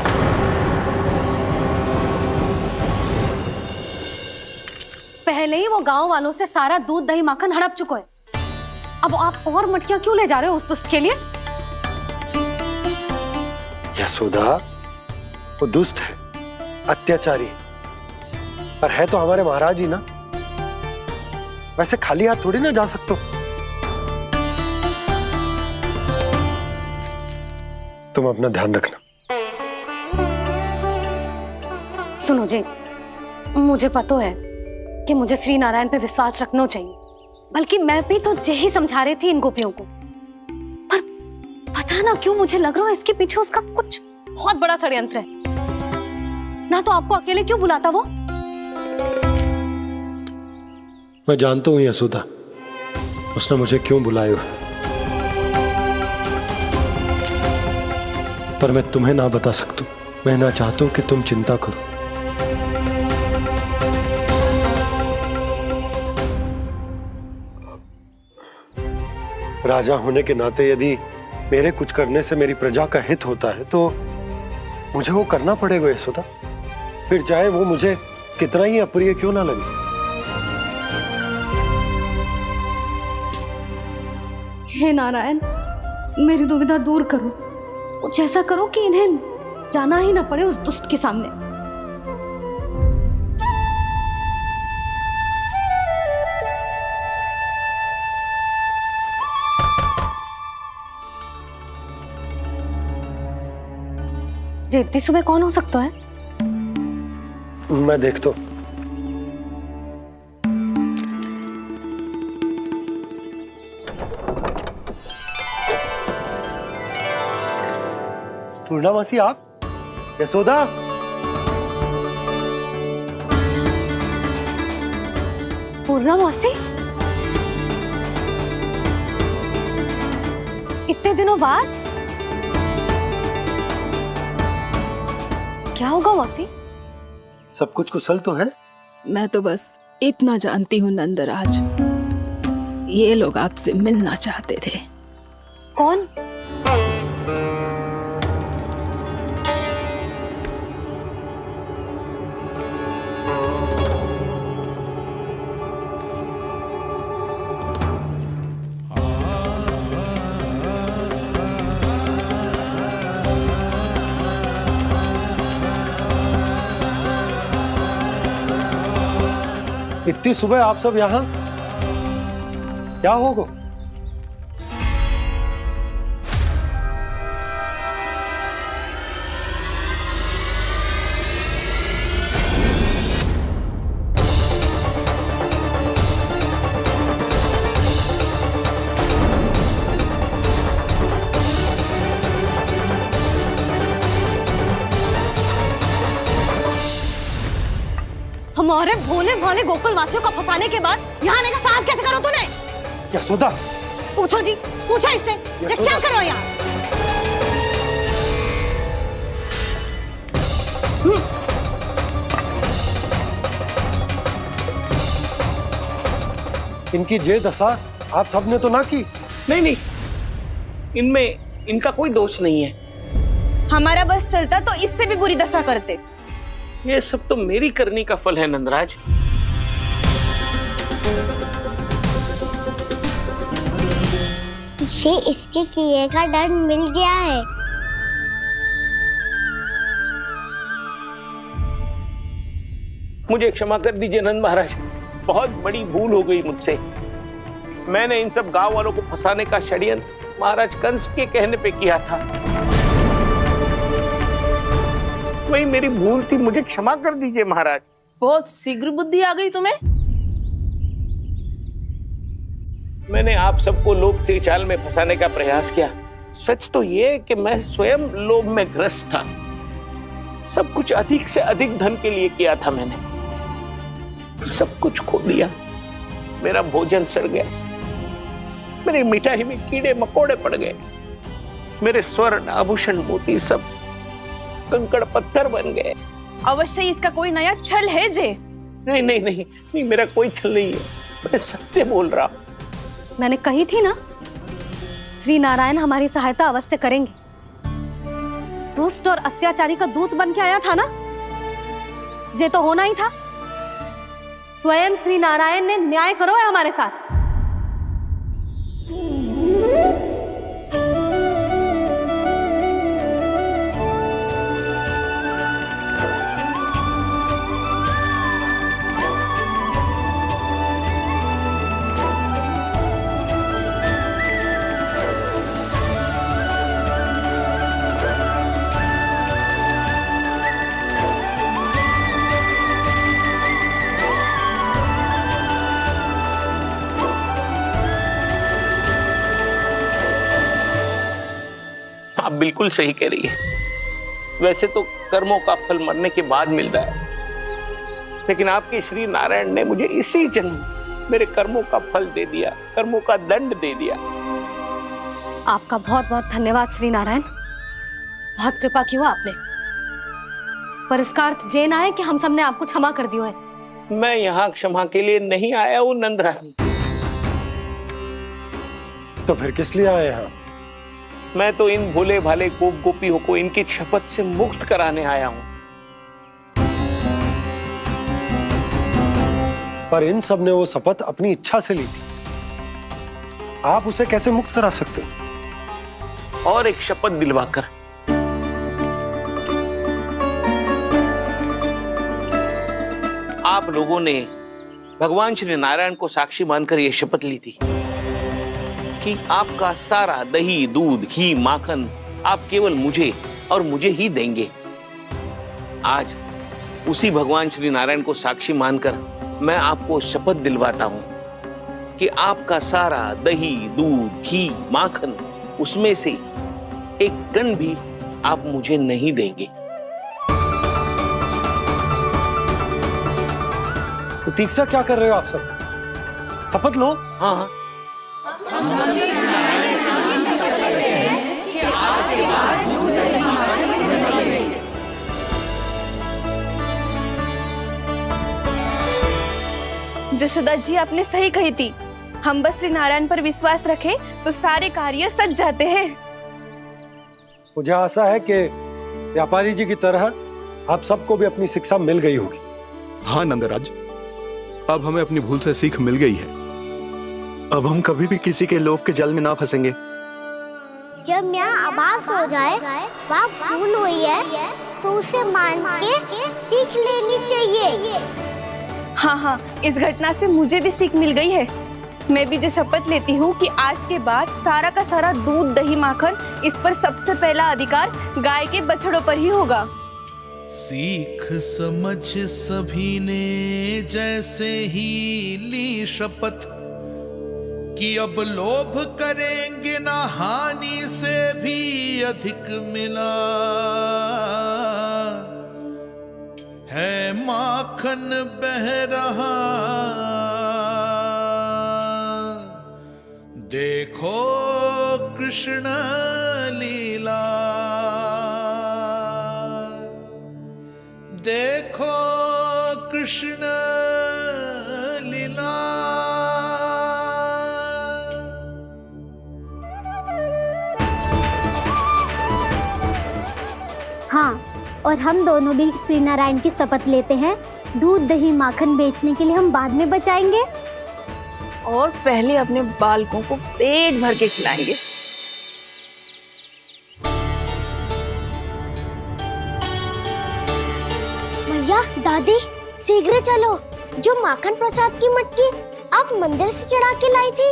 पहले ही वो गांव वालों से सारा दूध दही माखन हड़प चुका है। अब आप और मटकियां क्यों ले जा रहे हो उस दुष्ट के लिए? यशोदा, वो दुष्ट है, अत्याचारी, पर है तो हमारे महाराज ही ना। वैसे खाली हाथ थोड़ी ना जा सकते हो। तुम अपना ध्यान रखना। सुनो जी, मुझे पता है कि मुझे श्री नारायण पे विश्वास रखना चाहिए, बल्कि मैं भी तो यही समझा रही थी इन गोपियों को। पर पता ना क्यों मुझे लग रहा है इसके पीछे उसका कुछ बहुत बड़ा षड्यंत्र है। ना तो आपको अकेले क्यों बुलाता वो? मैं जानता हूं यशोदा, उसने मुझे क्यों बुलाया, पर मैं तुम्हें ना बता सकता। मैं ना चाहता हूं कि तुम चिंता करो। राजा होने के नाते यदि मेरे कुछ करने से मेरी प्रजा का हित होता है तो मुझे वो करना पड़ेगा यशोदा, फिर चाहे वो मुझे कितना ही अप्रिय क्यों ना लगे। हे नारायण, मेरी दुविधा दूर करो। कुछ ऐसा करो कि इन्हें जाना ही ना पड़े उस दुष्ट के सामने। जी इतनी सुबह कौन हो सकता है? मैं देखता हूं। पूर्णा मासी, आप? यशोदा, पूर्णा मौसी, इतने दिनों बाद? क्या होगा मौसी? सब कुछ कुशल तो है? मैं तो बस इतना जानती हूँ नंदराज, ये लोग आपसे मिलना चाहते थे। कौन? इतनी सुबह आप सब यहाँ? क्या होगा? हमारे भोले भाले गोकुल वासियों को फंसाने के बाद यहाँ आने का साहस कैसे करो तूने? यशोदा, पूछो जी, पूछो इससे, ये क्या करो यहाँ? इनकी ये दशा आप सबने तो ना की? नहीं नहीं, इनमें इनका कोई दोष नहीं है। हमारा बस चलता तो इससे भी बुरी दशा करते। ये सब तो मेरी करनी का फल है नंदराज। इसे इसके किए का दंड मिल गया है। मुझे क्षमा कर दीजिए नंद महाराज, बहुत बड़ी भूल हो गई मुझसे। मैंने इन सब गांव वालों को फंसाने का षड्यंत्र महाराज कंस के कहने पे किया था। वही मेरी भूल थी, मुझे क्षमा कर दीजिए महाराज। बहुत शीघ्र बुद्धि आ गई तुम्हें। मैंने आप सबको लोभ के जाल में फंसाने का प्रयास किया। सच तो ये कि मैं स्वयं लोभ में ग्रस्त था। सब कुछ अधिक से अधिक धन के लिए किया था मैंने। सब कुछ खो दिया। मेरा भोजन सड़ गया, मेरी मिठाई में कीड़े मकोड़े पड़ गए, मेरे स्वर्ण आभूषण मोती सब कंकड़ पत्थर बन गए। अवश्य इसका कोई नया छल है जे। नहीं नहीं नहीं नहीं, मेरा कोई छल नहीं है, मैं सत्य बोल रहा हूं। मैंने कही थी ना, श्री नारायण हमारी सहायता अवश्य करेंगे। दुष्ट और अत्याचारी का दूत बन के आया था ना, ये तो होना ही था। स्वयं श्री नारायण ने न्याय करो है हमारे साथ। आप बिल्कुल सही कह रही है। वैसे तो कर्मों का फल मरने के बाद मिल रहा है, लेकिन आपके श्री नारायण ने मुझे इसी जन्म मेरे कर्मों का फल दे दिया, कर्मों का दंड दे दिया। आपका बहुत बहुत धन्यवाद श्री नारायण, बहुत कृपा की हो आपने। पर इसका अर्थ ये ना है कि हम सब ने आपको क्षमा कर दिया है। मैं यहाँ क्षमा के लिए नहीं आया हूँ नंदराज। तो फिर किस लिए आए हैं? मैं तो इन भोले भाले गोप गोपियों को इनकी शपथ से मुक्त कराने आया हूँ। पर इन सब ने वो शपथ अपनी इच्छा से ली थी, आप उसे कैसे मुक्त करा सकते हो? और एक शपथ दिलवाकर। आप लोगों ने भगवान श्री नारायण को साक्षी मानकर यह शपथ ली थी कि आपका सारा दही, दूध, घी, माखन आप केवल मुझे और मुझे ही देंगे। आज उसी भगवान श्री नारायण को साक्षी मानकर मैं आपको शपथ दिलवाता हूं कि आपका सारा दही, दूध, घी, माखन उसमें से एक कण भी आप मुझे नहीं देंगे। प्रतीक्षा क्या कर रहे हो आप सब? शपथ लो। हाँ हाँ। जशोदा जी, आपने सही कही थी। हम बस श्री नारायण पर विश्वास रखें तो सारे कार्य सज जाते हैं। मुझे आशा है कि व्यापारी जी की तरह आप सबको भी अपनी शिक्षा मिल गई होगी। हाँ नंदराज, अब हमें अपनी भूल से सीख मिल गई है। अब हम कभी भी किसी के लोभ के जाल में ना फंसेंगे। जब यहाँ आभास हो जाए वहाँ भूल हुई है तो उसे मान के सीख लेनी चाहिए। हाँ हाँ, इस घटना से मुझे भी सीख मिल गई है। मैं भी जो शपथ लेती हूँ कि आज के बाद सारा का सारा दूध, दही, माखन इस पर सबसे पहला अधिकार गाय के बछड़ों पर ही होगा। सीख समझ सभी ने जैसे ही ली शपथ कि अब लोभ करेंगे ना हानि से भी अधिक मिला है, माखन बह रहा देखो कृष्ण लीला, देखो कृष्ण लीला। हाँ, और हम दोनों भी श्री नारायण की शपथ लेते हैं, दूध दही माखन बेचने के लिए हम बाद में बचाएंगे और पहले अपने बालकों को पेट भर के खिलाएंगे। भैया, दादी, शीघ्र चलो। जो माखन प्रसाद की मटकी आप मंदिर से चढ़ा के लाई थी,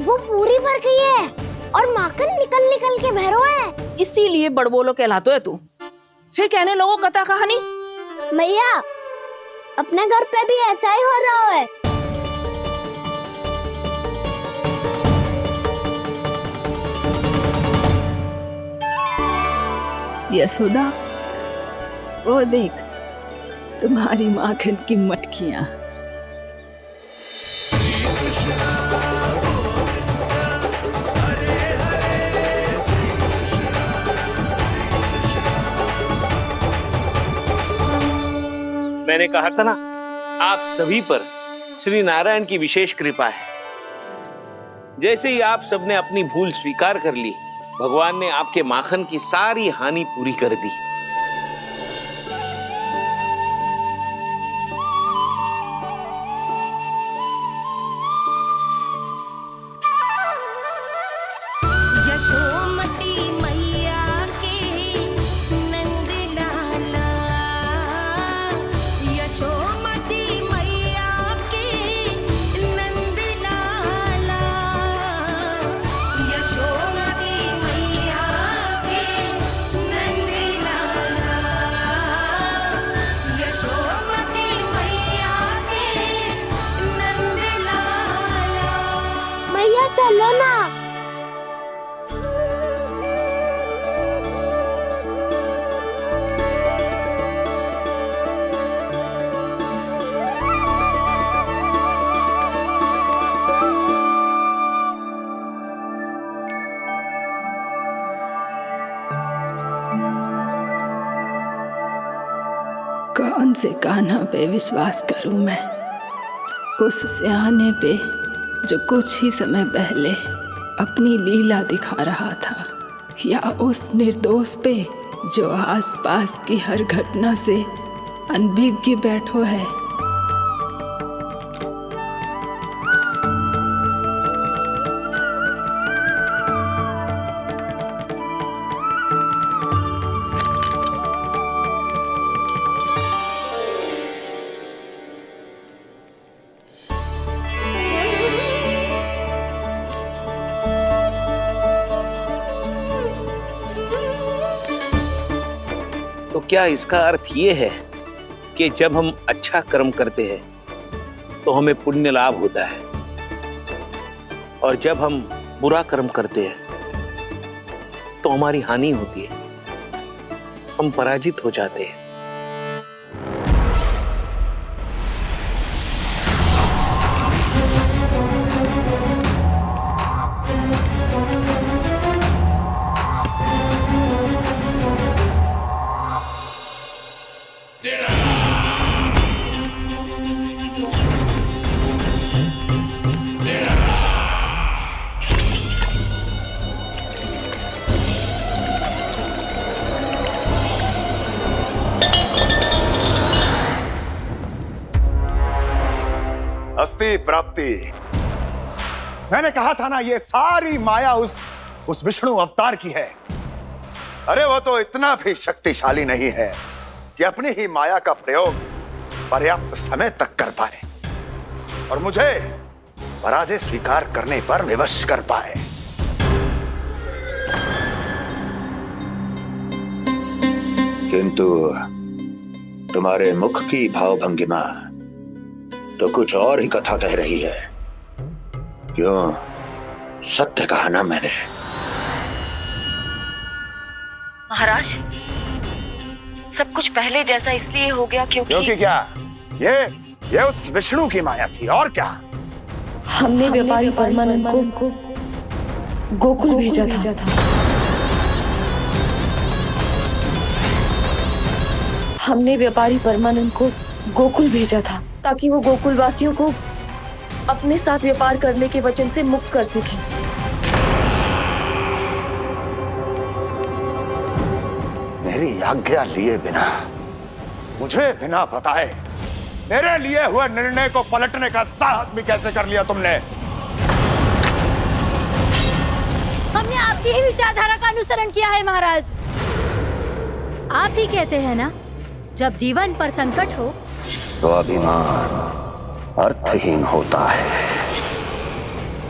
वो पूरी भर गई है और माखन निकल निकल के बह रहा है। इसीलिए बड़बोलो कहलाते है तू। फिर कहने लोगों कथा कहानी। भैया, अपने घर पे भी ऐसा ही हो रहा है। यशोदा, वो देख तुम्हारी माखन की मटकियां। मैंने कहा था ना, आप सभी पर श्री नारायण की विशेष कृपा है। जैसे ही आप सबने अपनी भूल स्वीकार कर ली, भगवान ने आपके माखन की सारी हानि पूरी कर दी। चलो ना। कौन से कान्हा पे विश्वास करूं मैं? उस सियाने पे जो कुछ ही समय पहले अपनी लीला दिखा रहा था, या उस निर्दोष पे जो आसपास की हर घटना से अनभिज्ञ बैठो है? तो क्या इसका अर्थ ये है कि जब हम अच्छा कर्म करते हैं तो हमें पुण्य लाभ होता है, और जब हम बुरा कर्म करते हैं तो हमारी हानि होती है, हम पराजित हो जाते हैं? अस्ति प्राप्ति। मैंने कहा था ना, ये सारी माया उस विष्णु अवतार की है। अरे वो तो इतना भी शक्तिशाली नहीं है कि अपनी ही माया का प्रयोग पर्याप्त समय तक कर पाए और मुझे पराजय स्वीकार करने पर विवश कर पाए। किंतु तुम्हारे मुख की भावभंगिमा तो कुछ और ही कथा कह रही है। क्यों? सत्य कहा ना मैंने। महाराज, सब कुछ पहले जैसा इसलिए हो गया क्योंकि क्या? ये उस विष्णु की माया थी, और क्या? हमने व्यापारी परमानंद को गोकुल भेजा था। हमने व्यापारी परमानंद को गोकुल भेजा था ताकि वो गोकुल वासियों को अपने साथ व्यापार करने के वचन से मुक्त कर सके। मेरी आज्ञा लिए बिना, मुझे बिना बताए मेरे लिए हुए निर्णय को पलटने का साहस भी कैसे कर लिया तुमने? हमने आपकी ही विचारधारा का अनुसरण किया है महाराज। आप ही कहते हैं ना, जब जीवन पर संकट हो तो अभिमान अर्थहीन होता है,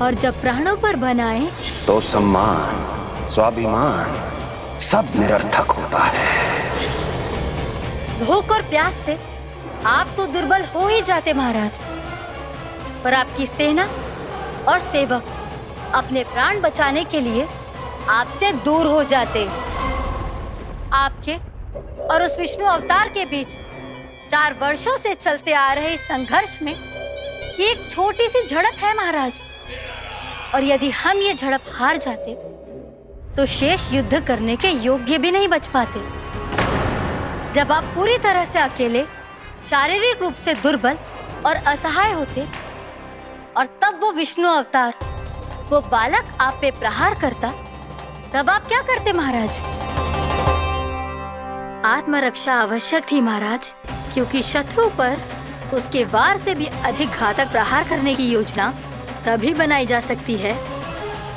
और जब प्राणों पर बनाए तो सम्मान स्वाभिमान सब निरर्थक होता है। भूख और प्यास से आप तो दुर्बल हो ही जाते महाराज, पर आपकी सेना और सेवक अपने प्राण बचाने के लिए आपसे दूर हो जाते। आपके और उस विष्णु अवतार के बीच 4 वर्षों से चलते आ रहे इस संघर्ष में ये एक छोटी सी झड़प है महाराज, और यदि हम ये झड़प हार जाते तो शेष युद्ध करने के योग्य भी नहीं बच पाते। जब आप पूरी तरह से अकेले, शारीरिक रूप से दुर्बल और असहाय होते, और तब वो विष्णु अवतार, वो बालक आप पे प्रहार करता, तब आप क्या करते महाराज? आत्मरक्षा आवश्यक थी महाराज, क्योंकि शत्रु पर उसके वार से भी अधिक घातक प्रहार करने की योजना तभी बनाई जा सकती है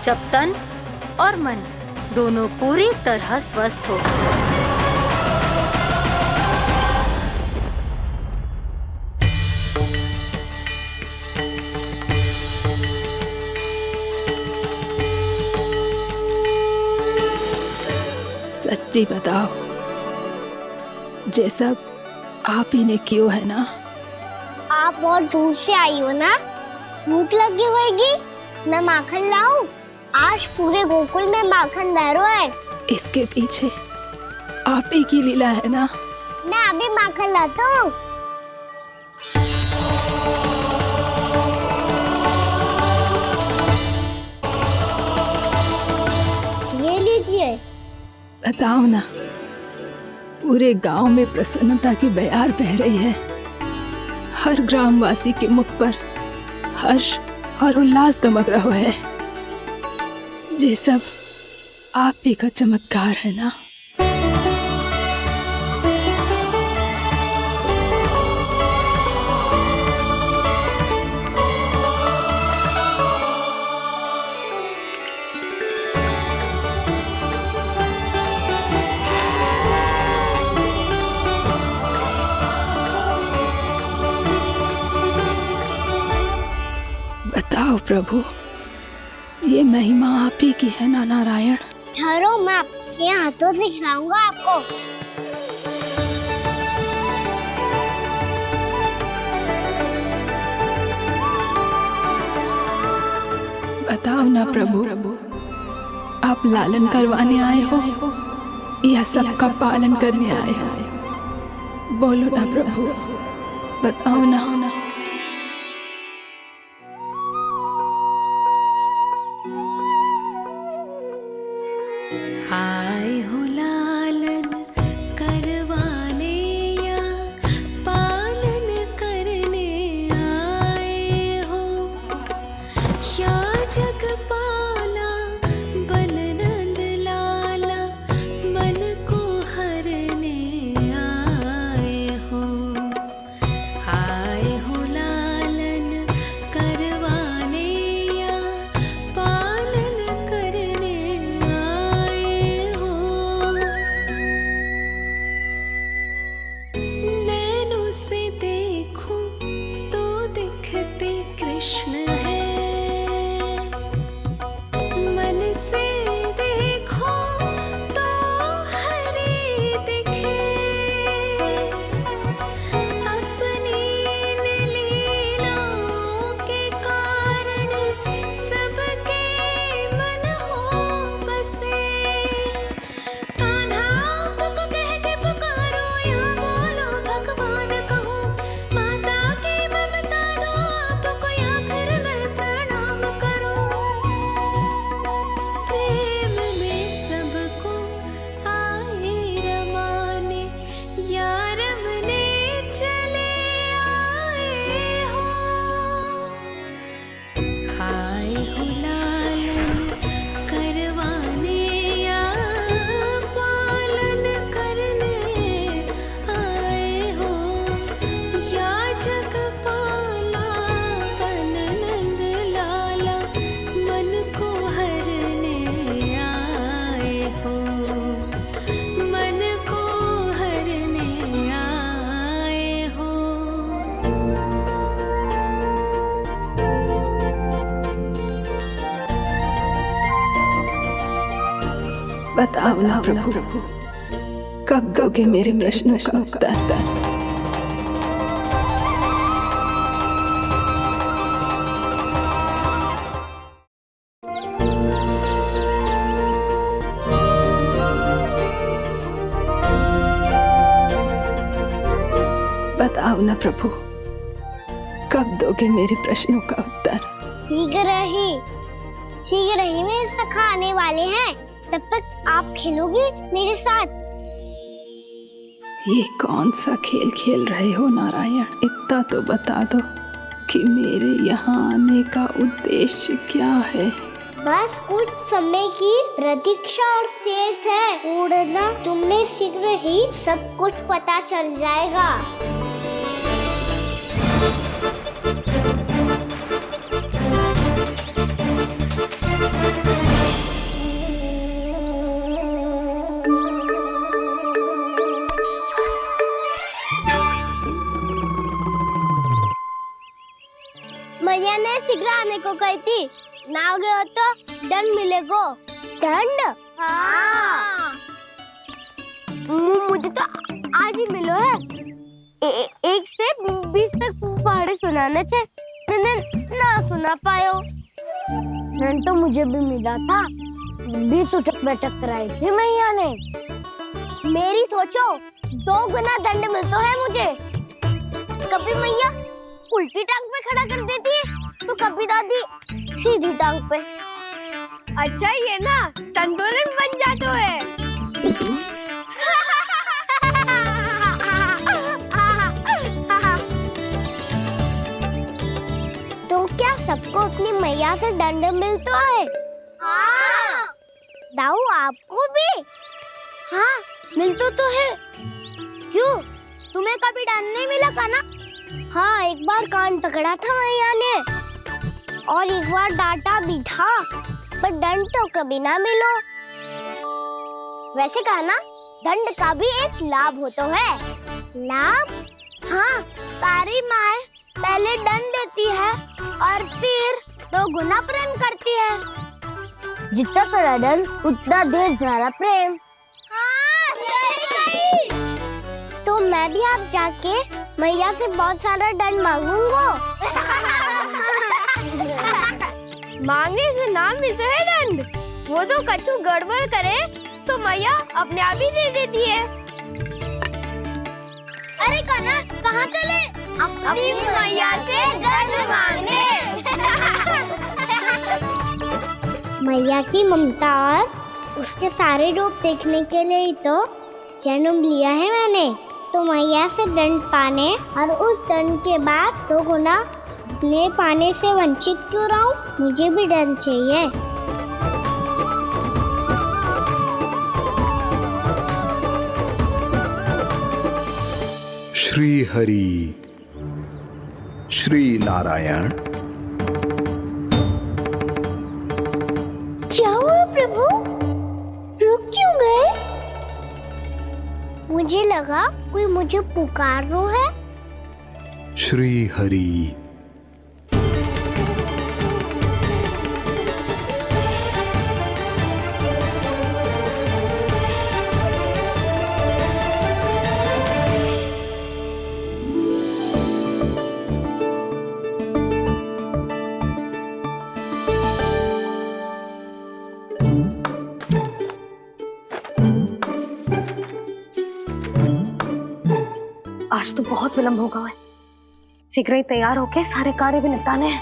जब तन और मन दोनों पूरी तरह स्वस्थ हो। सच्ची बताओ, ये सब आप ही ने क्यों है ना? आप बहुत दूर से आई हो ना, भूख लगी होगी। मैं माखन लाऊं? आज पूरे गोकुल में माखन बह रहा है। इसके पीछे आप ही की लीला है ना? मैं अभी माखन लाता हूँ। ये लीजिए। बताओ ना, पूरे गांव में प्रसन्नता की बयार बह रही है। हर ग्रामवासी के मुख पर हर्ष और उल्लास दमक रहा है। ये सब आप ही का चमत्कार है ना? बताओ प्रभु, ये महिमा आप ही की है ना नारायण? ठहरो, मैं आपके हाथों से खिलाऊंगा आपको। बताओ ना प्रभु, आप लालन करवाने आए हो या सबका पालन करने आए हो? बोलो ना प्रभु, बताओ ना। आए हो लालन करवाने या पालन करने आए हो, या जगपाला बन नंद लाला मन को हरने आए हो। आए बताओ ना प्रभु, कब दोगे मेरे प्रश्नों का उत्तर? बताओ ना प्रभु, कब दोगे मेरे प्रश्नों का उत्तर? शीघ्र ही मेरे सखा आने वाले हैं, तब तक आप खेलोगे मेरे साथ। ये कौन सा खेल खेल रहे हो नारायण? इतना तो बता दो कि मेरे यहाँ आने का उद्देश्य क्या है? बस कुछ समय की प्रतीक्षा और शेष है। उड़ना तुमने शीघ्र ही सब कुछ पता चल जाएगा। मैया ने शीघ्र आने को कही थी, ना हो गए हो तो दंड मिलेगा। दंड? हाँ। मुझे तो आज ही मिलो है। 1 से 20 तक पहाड़े सुनाने थे, ना सुना पायो। दंड तो मुझे भी मिला था, 20 उठक बैठक कराई थी मैया ने। मेरी सोचो, 2 गुना दंड मिलता है मुझे। कभी मैया उल्टी टांग पे खड़ा कर देती है, तो कभी दादी सीधी टांग पे। अच्छा ये ना संतुलन बन जाता है। तो क्या सबको अपनी मैया से दंड मिलता है? हाँ। दाऊ आपको भी? हाँ मिलता तो है। क्यों, तुम्हें कभी दंड नहीं मिला का ना? हाँ, एक बार कान पकड़ा था मैया ने और एक बार डांटा भी था, पर दंड तो कभी ना मिलो। वैसे कहा ना, दंड का भी एक लाभ होता है। लाभ? हाँ, सारी माँ पहले दंड देती है और फिर 2 गुना प्रेम करती है। जितना बड़ा दंड उतना ढेर सारा प्रेम। हाँ, सही कही। तो मैं भी आप जाके मैया से बहुत सारा दंड मांगूंगा। मांगने से नाम मिलता है दंड। वो तो कछु गड़बड़ करे तो मैया अपने आप ही दे देती है। अरे कना, कहाँ चले? अपनी मैया से दंड मांगने। मैया की ममता और उसके सारे रूप देखने के लिए ही तो जन्म लिया है मैंने। तो मैया से दंड पाने और उस दंड के बाद 2 गुना स्नेह पाने से वंचित क्यों रहूं? मुझे भी दंड चाहिए। श्री हरि, श्री नारायण। क्या हुआ प्रभु? रुक क्यों गए? मुझे लगा कोई मुझे पुकार रहा है। श्री हरि। आज तो बहुत विलंब होगा है। शीघ्र ही तैयार होके सारे कार्य भी निपटाने हैं।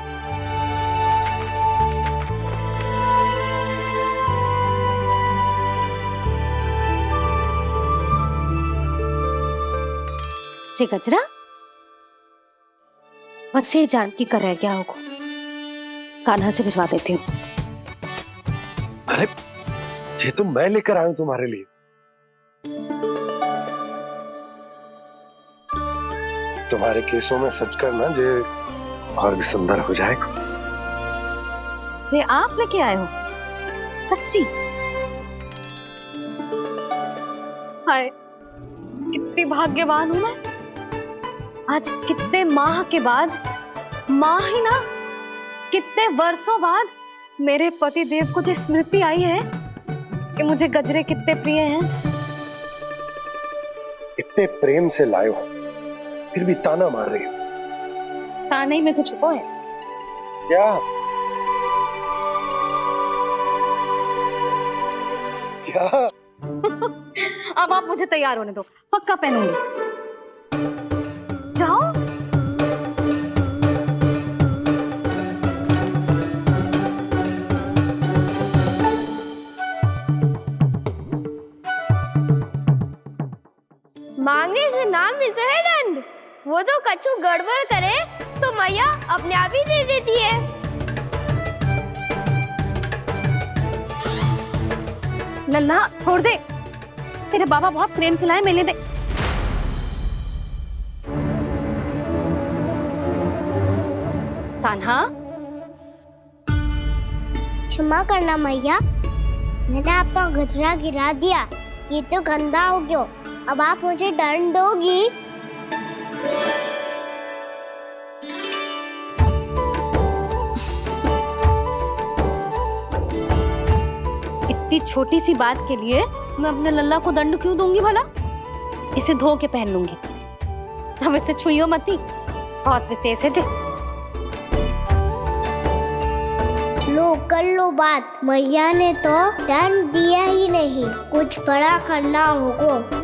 जी गजरा, बस ये जानकी कर रह गया होगा, कान्हा से भिजवा देती हूँ। अरे ये तो मैं लेकर आया हूं तुम्हारे लिए। तुम्हारे केसों में सच करना जे और भी सुंदर हो जाएगा। जे आप लेके आए हो? सच्ची? हाय, कितनी भाग्यवान हूं मैं। आज कितने माह के बाद, माह ही ना, कितने वर्षों बाद मेरे पति देव को जो स्मृति आई है कि मुझे गजरे कितने प्रिय हैं। इतने प्रेम से लाए हो, फिर भी ताना मार रही हो। ताने में कुछ छुपो है क्या? क्या? अब आप मुझे तैयार होने दो, पक्का पहनूंगी। जाओ। मांगने से नाम मिलता है दंड। वो तो कछु गड़बड़ करे तो मैया अपने आप ही दे देती है। लल्ला छोड़ दे, तेरे बाबा बहुत प्रेम से लाए, मिलने दे। कान्हा, क्षमा करना मैया, मैंने आपका गजरा गिरा दिया, ये तो गंदा हो गया। अब आप मुझे दंड दोगी? इतनी छोटी सी बात के लिए मैं अपने लल्ला को दंड क्यों दूंगी भला? इसे धो के पहन लूंगी। हम इसे छुइयो मती, बहुत विशेष है जी। लो कर लो बात, मैया ने तो दंड दिया ही नहीं, कुछ बड़ा करना होगा।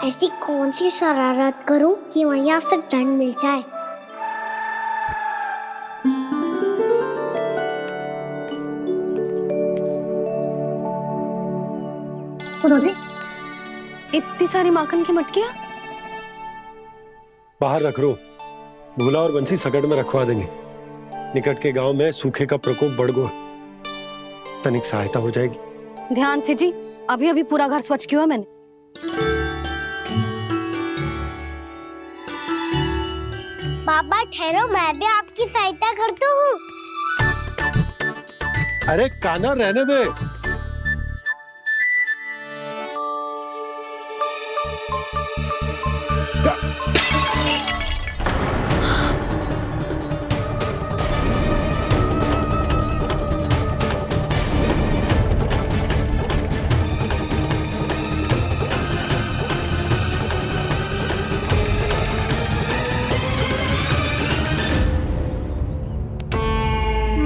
ऐसी कौन सी शरारत करूं कि मैया से दंड मिल जाए? सुनो जी, इतनी सारी माखन की मटकियां बाहर रख रो, भूला और बंसी सकट में रखवा देंगे। निकट के गांव में सूखे का प्रकोप बढ़ गया, तनिक सहायता हो जाएगी। ध्यान से जी, अभी अभी पूरा घर स्वच्छ किया है मैंने। पापा ठहरो, मैं भी आपकी सहायता करता हूँ। अरे कान्हा रहने दे।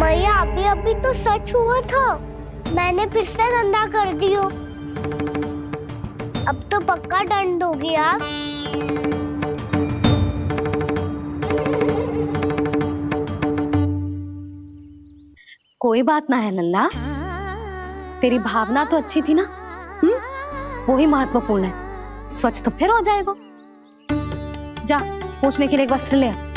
मैया अभी अभी तो सच हुआ था, मैंने फिर से गंदा कर दियो। अब तो पक्का दंड दोगी आप। कोई बात ना है लल्ला, तेरी भावना तो अच्छी थी ना, वो ही महत्वपूर्ण है। स्वच्छ तो फिर हो जाएगा। जा, पूछने के लिए एक वस्त्र ले आ।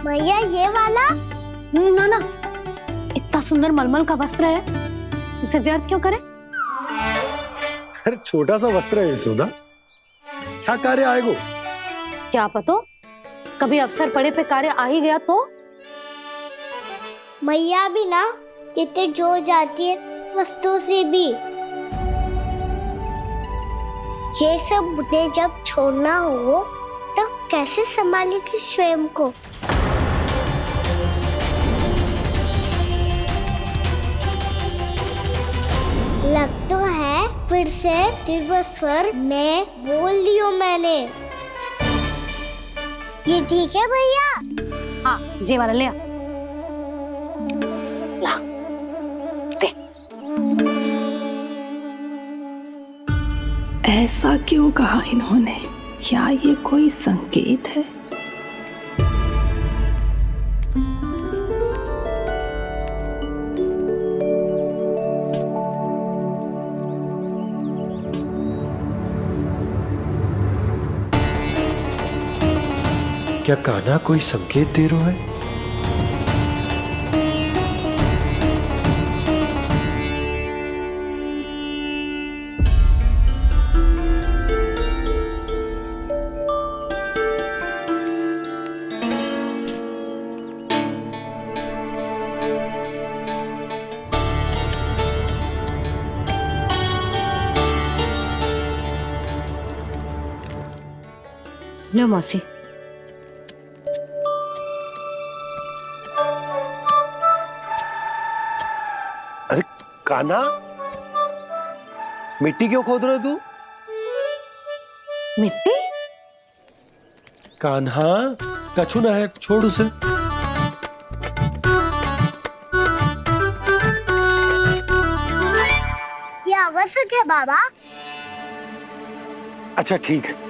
भैया ये वाला? ना ना, इतना सुंदर मलमल का वस्त्र है, उसे व्यर्थ क्यों करे? अरे छोटा सा वस्त्र है यशोदा, क्या कार्य आएगा? क्या पता, कभी अवसर पड़े पे कार्य आ ही गया तो? मैया भी ना कितने जो जाती है वस्तुओं से भी। ये सब मुझे जब छोड़ना हो तो कैसे संभालेगी स्वयं को? लग तो है फिर से तिरस्वर में बोल दियो मैंने। ये ठीक है भैया? हाँ, ये वाला ले आ। ला, दे। ऐसा क्यों कहा इन्होंने? क्या ये कोई संकेत है? क्या कान्हा कोई संकेत दे रहा है? लो मौसी। अरे कान्हा, मिट्टी क्यों खोद रहे तू? मिट्टी? कान्हा, कछु ना है, छोड़ उसे। ये आवश्यक है बाबा। अच्छा ठीक है।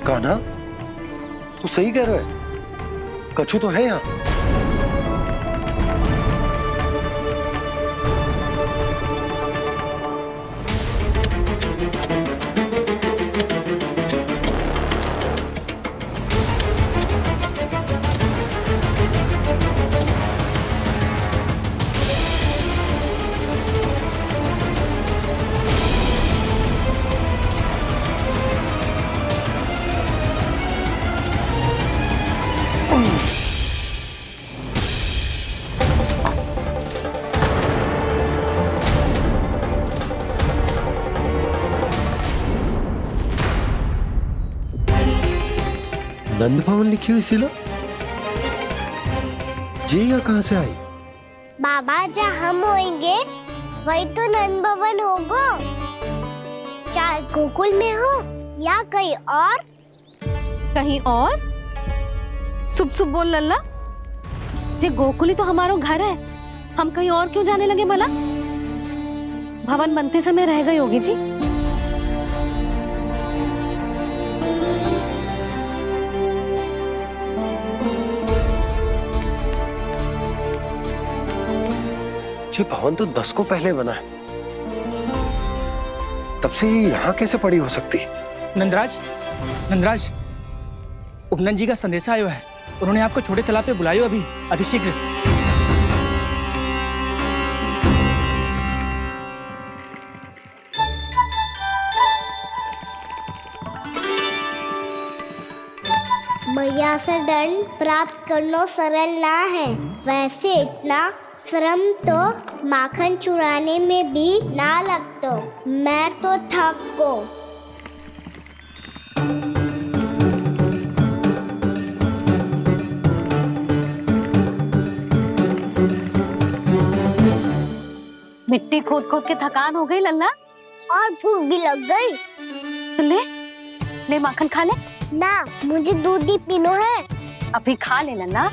कान्हा, तू सही कह रहा है, कछु तो है यहाँ। नंद भवन लिखी हुई सिला, जी यहाँ कहाँ से आई? बाबा जहाँ हम होंगे वही तो नंद भवन होगा। चाहे गोकुल में हो या कहीं और। कहीं और? सुब सुब बोल लल्ला। जे गोकुली तो हमारो घर है, हम कहीं और क्यों जाने लगे भला? भवन बनते समय रह गई होगी जी। ये भवन तो 10 को पहले बना है, तब से यहाँ कैसे पड़ी हो सकती? नंदराज, नंदराज, उपनंद जी का संदेशा आयो है। उन्होंने आपको छोटे तालाब पे बुलायो अभी, अतिशीघ्र। मैया से दंड प्राप्त करना सरल ना है। वैसे इतना श्रम तो माखन चुराने में भी ना लगतो। मैं तो थक को। मिट्टी खोद खोद के थकान हो गई लल्ला, और भूख भी लग गई। तो ले ले माखन खा ले। ना, मुझे दूध ही पीनो है। अभी खा ले लल्ला,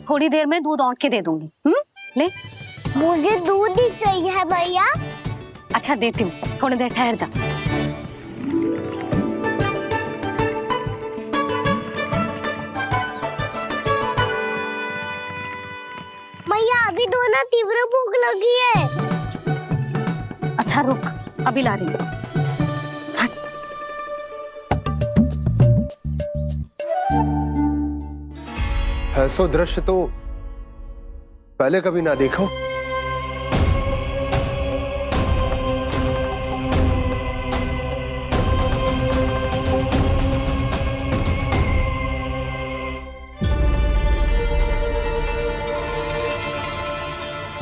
थोड़ी देर में दूध औंट के दे दूंगी। ले। मुझे दूध ही चाहिए भैया। अच्छा देती हूँ, थोड़ी देर ठहर जा। मैया अभी दोनों तीव्र भूख लगी है। अच्छा रुक, अभी ला रही हूँ। ऐसो दृश्य तो पहले कभी ना देखो।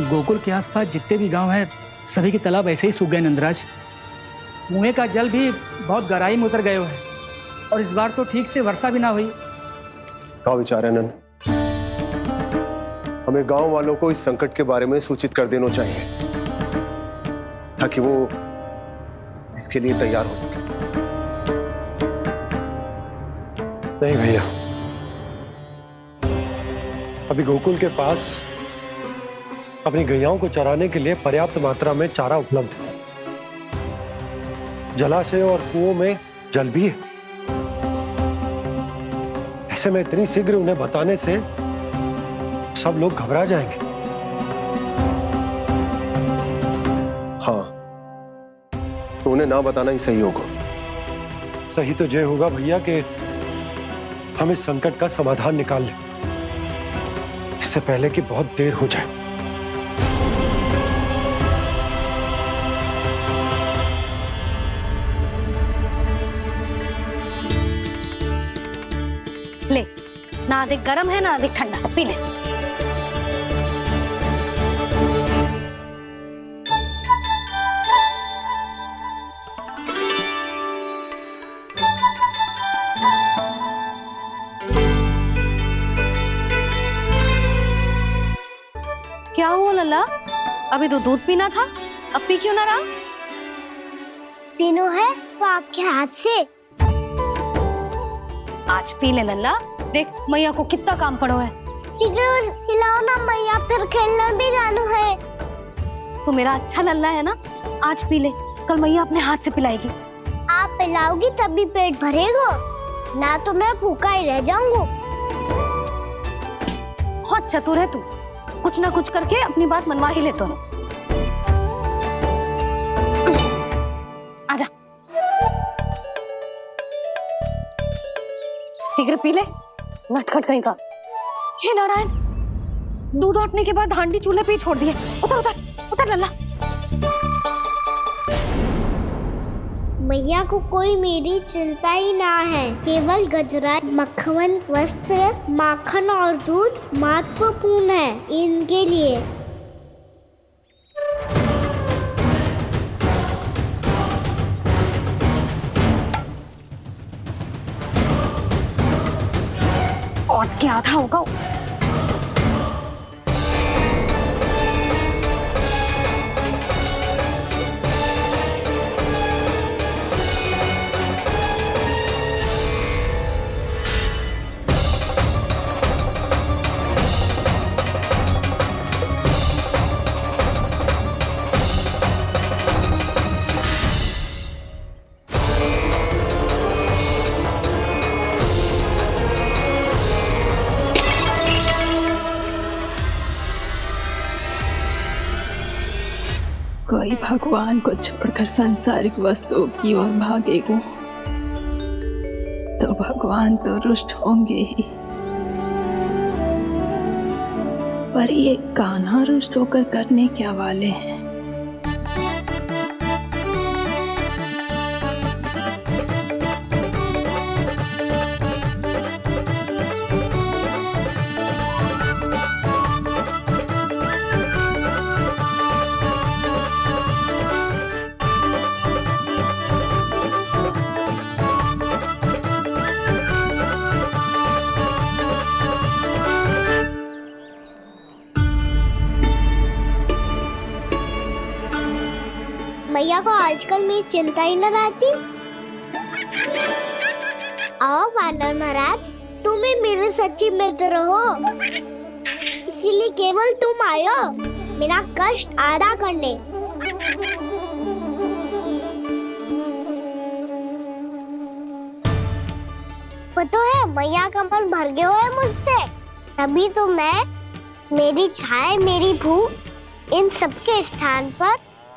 गोकुल के आसपास जितने भी गांव हैं, सभी के तालाब ऐसे ही सूख गए नंदराज। कुएं का जल भी बहुत गहराई में उतर गए है, और इस बार तो ठीक से वर्षा भी ना हुई। क्या विचार है नंद? हमें गांव वालों को इस संकट के बारे में सूचित कर देना चाहिए, ताकि वो इसके लिए तैयार हो सके। नहीं भैया, अभी गोकुल के पास अपनी गैयाओं को चराने के लिए पर्याप्त मात्रा में चारा उपलब्ध है। जलाशय और कुओं में जल भी है। ऐसे में इतनी शीघ्र उन्हें बताने से सब लोग घबरा जाएंगे। हाँ, तो उन्हें ना बताना ही सही होगा। सही तो ये होगा भैया कि हम इस संकट का समाधान निकाल लें, इससे पहले कि बहुत देर हो जाए। ना अधिक गर्म है ना अधिक ठंडा, पी ले। क्या हुआ लल्ला? अभी तो दूध पीना था, अब पी क्यों ना रहा? पीनो है तो आपके हाथ से। आज पी ले लल्ला, देख मैया को कितना काम पड़ो है। शीघ्र पिलाओ ना मैया, फिर खेलने भी जाना है। तू मेरा अच्छा लल्ला है ना, आज पी ले, कल मैया अपने हाथ से पिलाएगी। आप पिलाओगी तभी पेट भरेगा, ना तो मैं भूखा ही रह जाऊंगा। बहुत चतुर है तू, कुछ ना कुछ करके अपनी बात मनवा ही लेता है। आजा, शीघ्र पी ले, नटखट कहीं का। हे नारायण, दूध औटने के बाद हांडी चूल्हे पे ही छोड़ दिए। उतर उतर उतर लल्ला। मैया को कोई मेरी चिंता ही ना है, केवल गजरा, मक्खन, वस्त्र, माखन और दूध महत्वपूर्ण है इनके लिए। और क्या था होगा? कोई भगवान को छोड़कर सांसारिक वस्तुओं की ओर भागेगा तो भगवान तो रुष्ट होंगे ही, पर ये कान्हा रुष्ट होकर करने क्या वाले हैं? मैया को आजकल मेरी चिंता ही न रहती। आओ वानर महाराज, तुम ही मेरे सच्ची मित्र हो, इसीलिए केवल तुम आयो मेरा कष्ट आधा करने। पता है मैया का मन भर गया है मुझसे, तभी तो मैं, मेरी छाया, मेरी भूख, इन सबके स्थान पर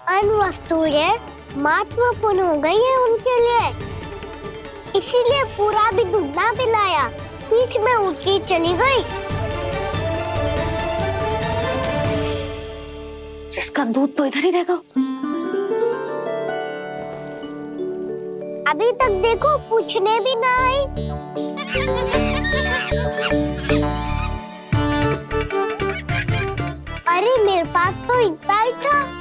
अन्य वस्तुएं महत्वपूर्ण हो गई है उनके लिए। इसीलिए पूरा भी दूध ना पिलाया, बीच में उठ के चली गई। जिसका दूध तो इधर ही रहेगा। अभी तक देखो पूछने भी ना आई। अरे मेरे पास तो इतना ही था।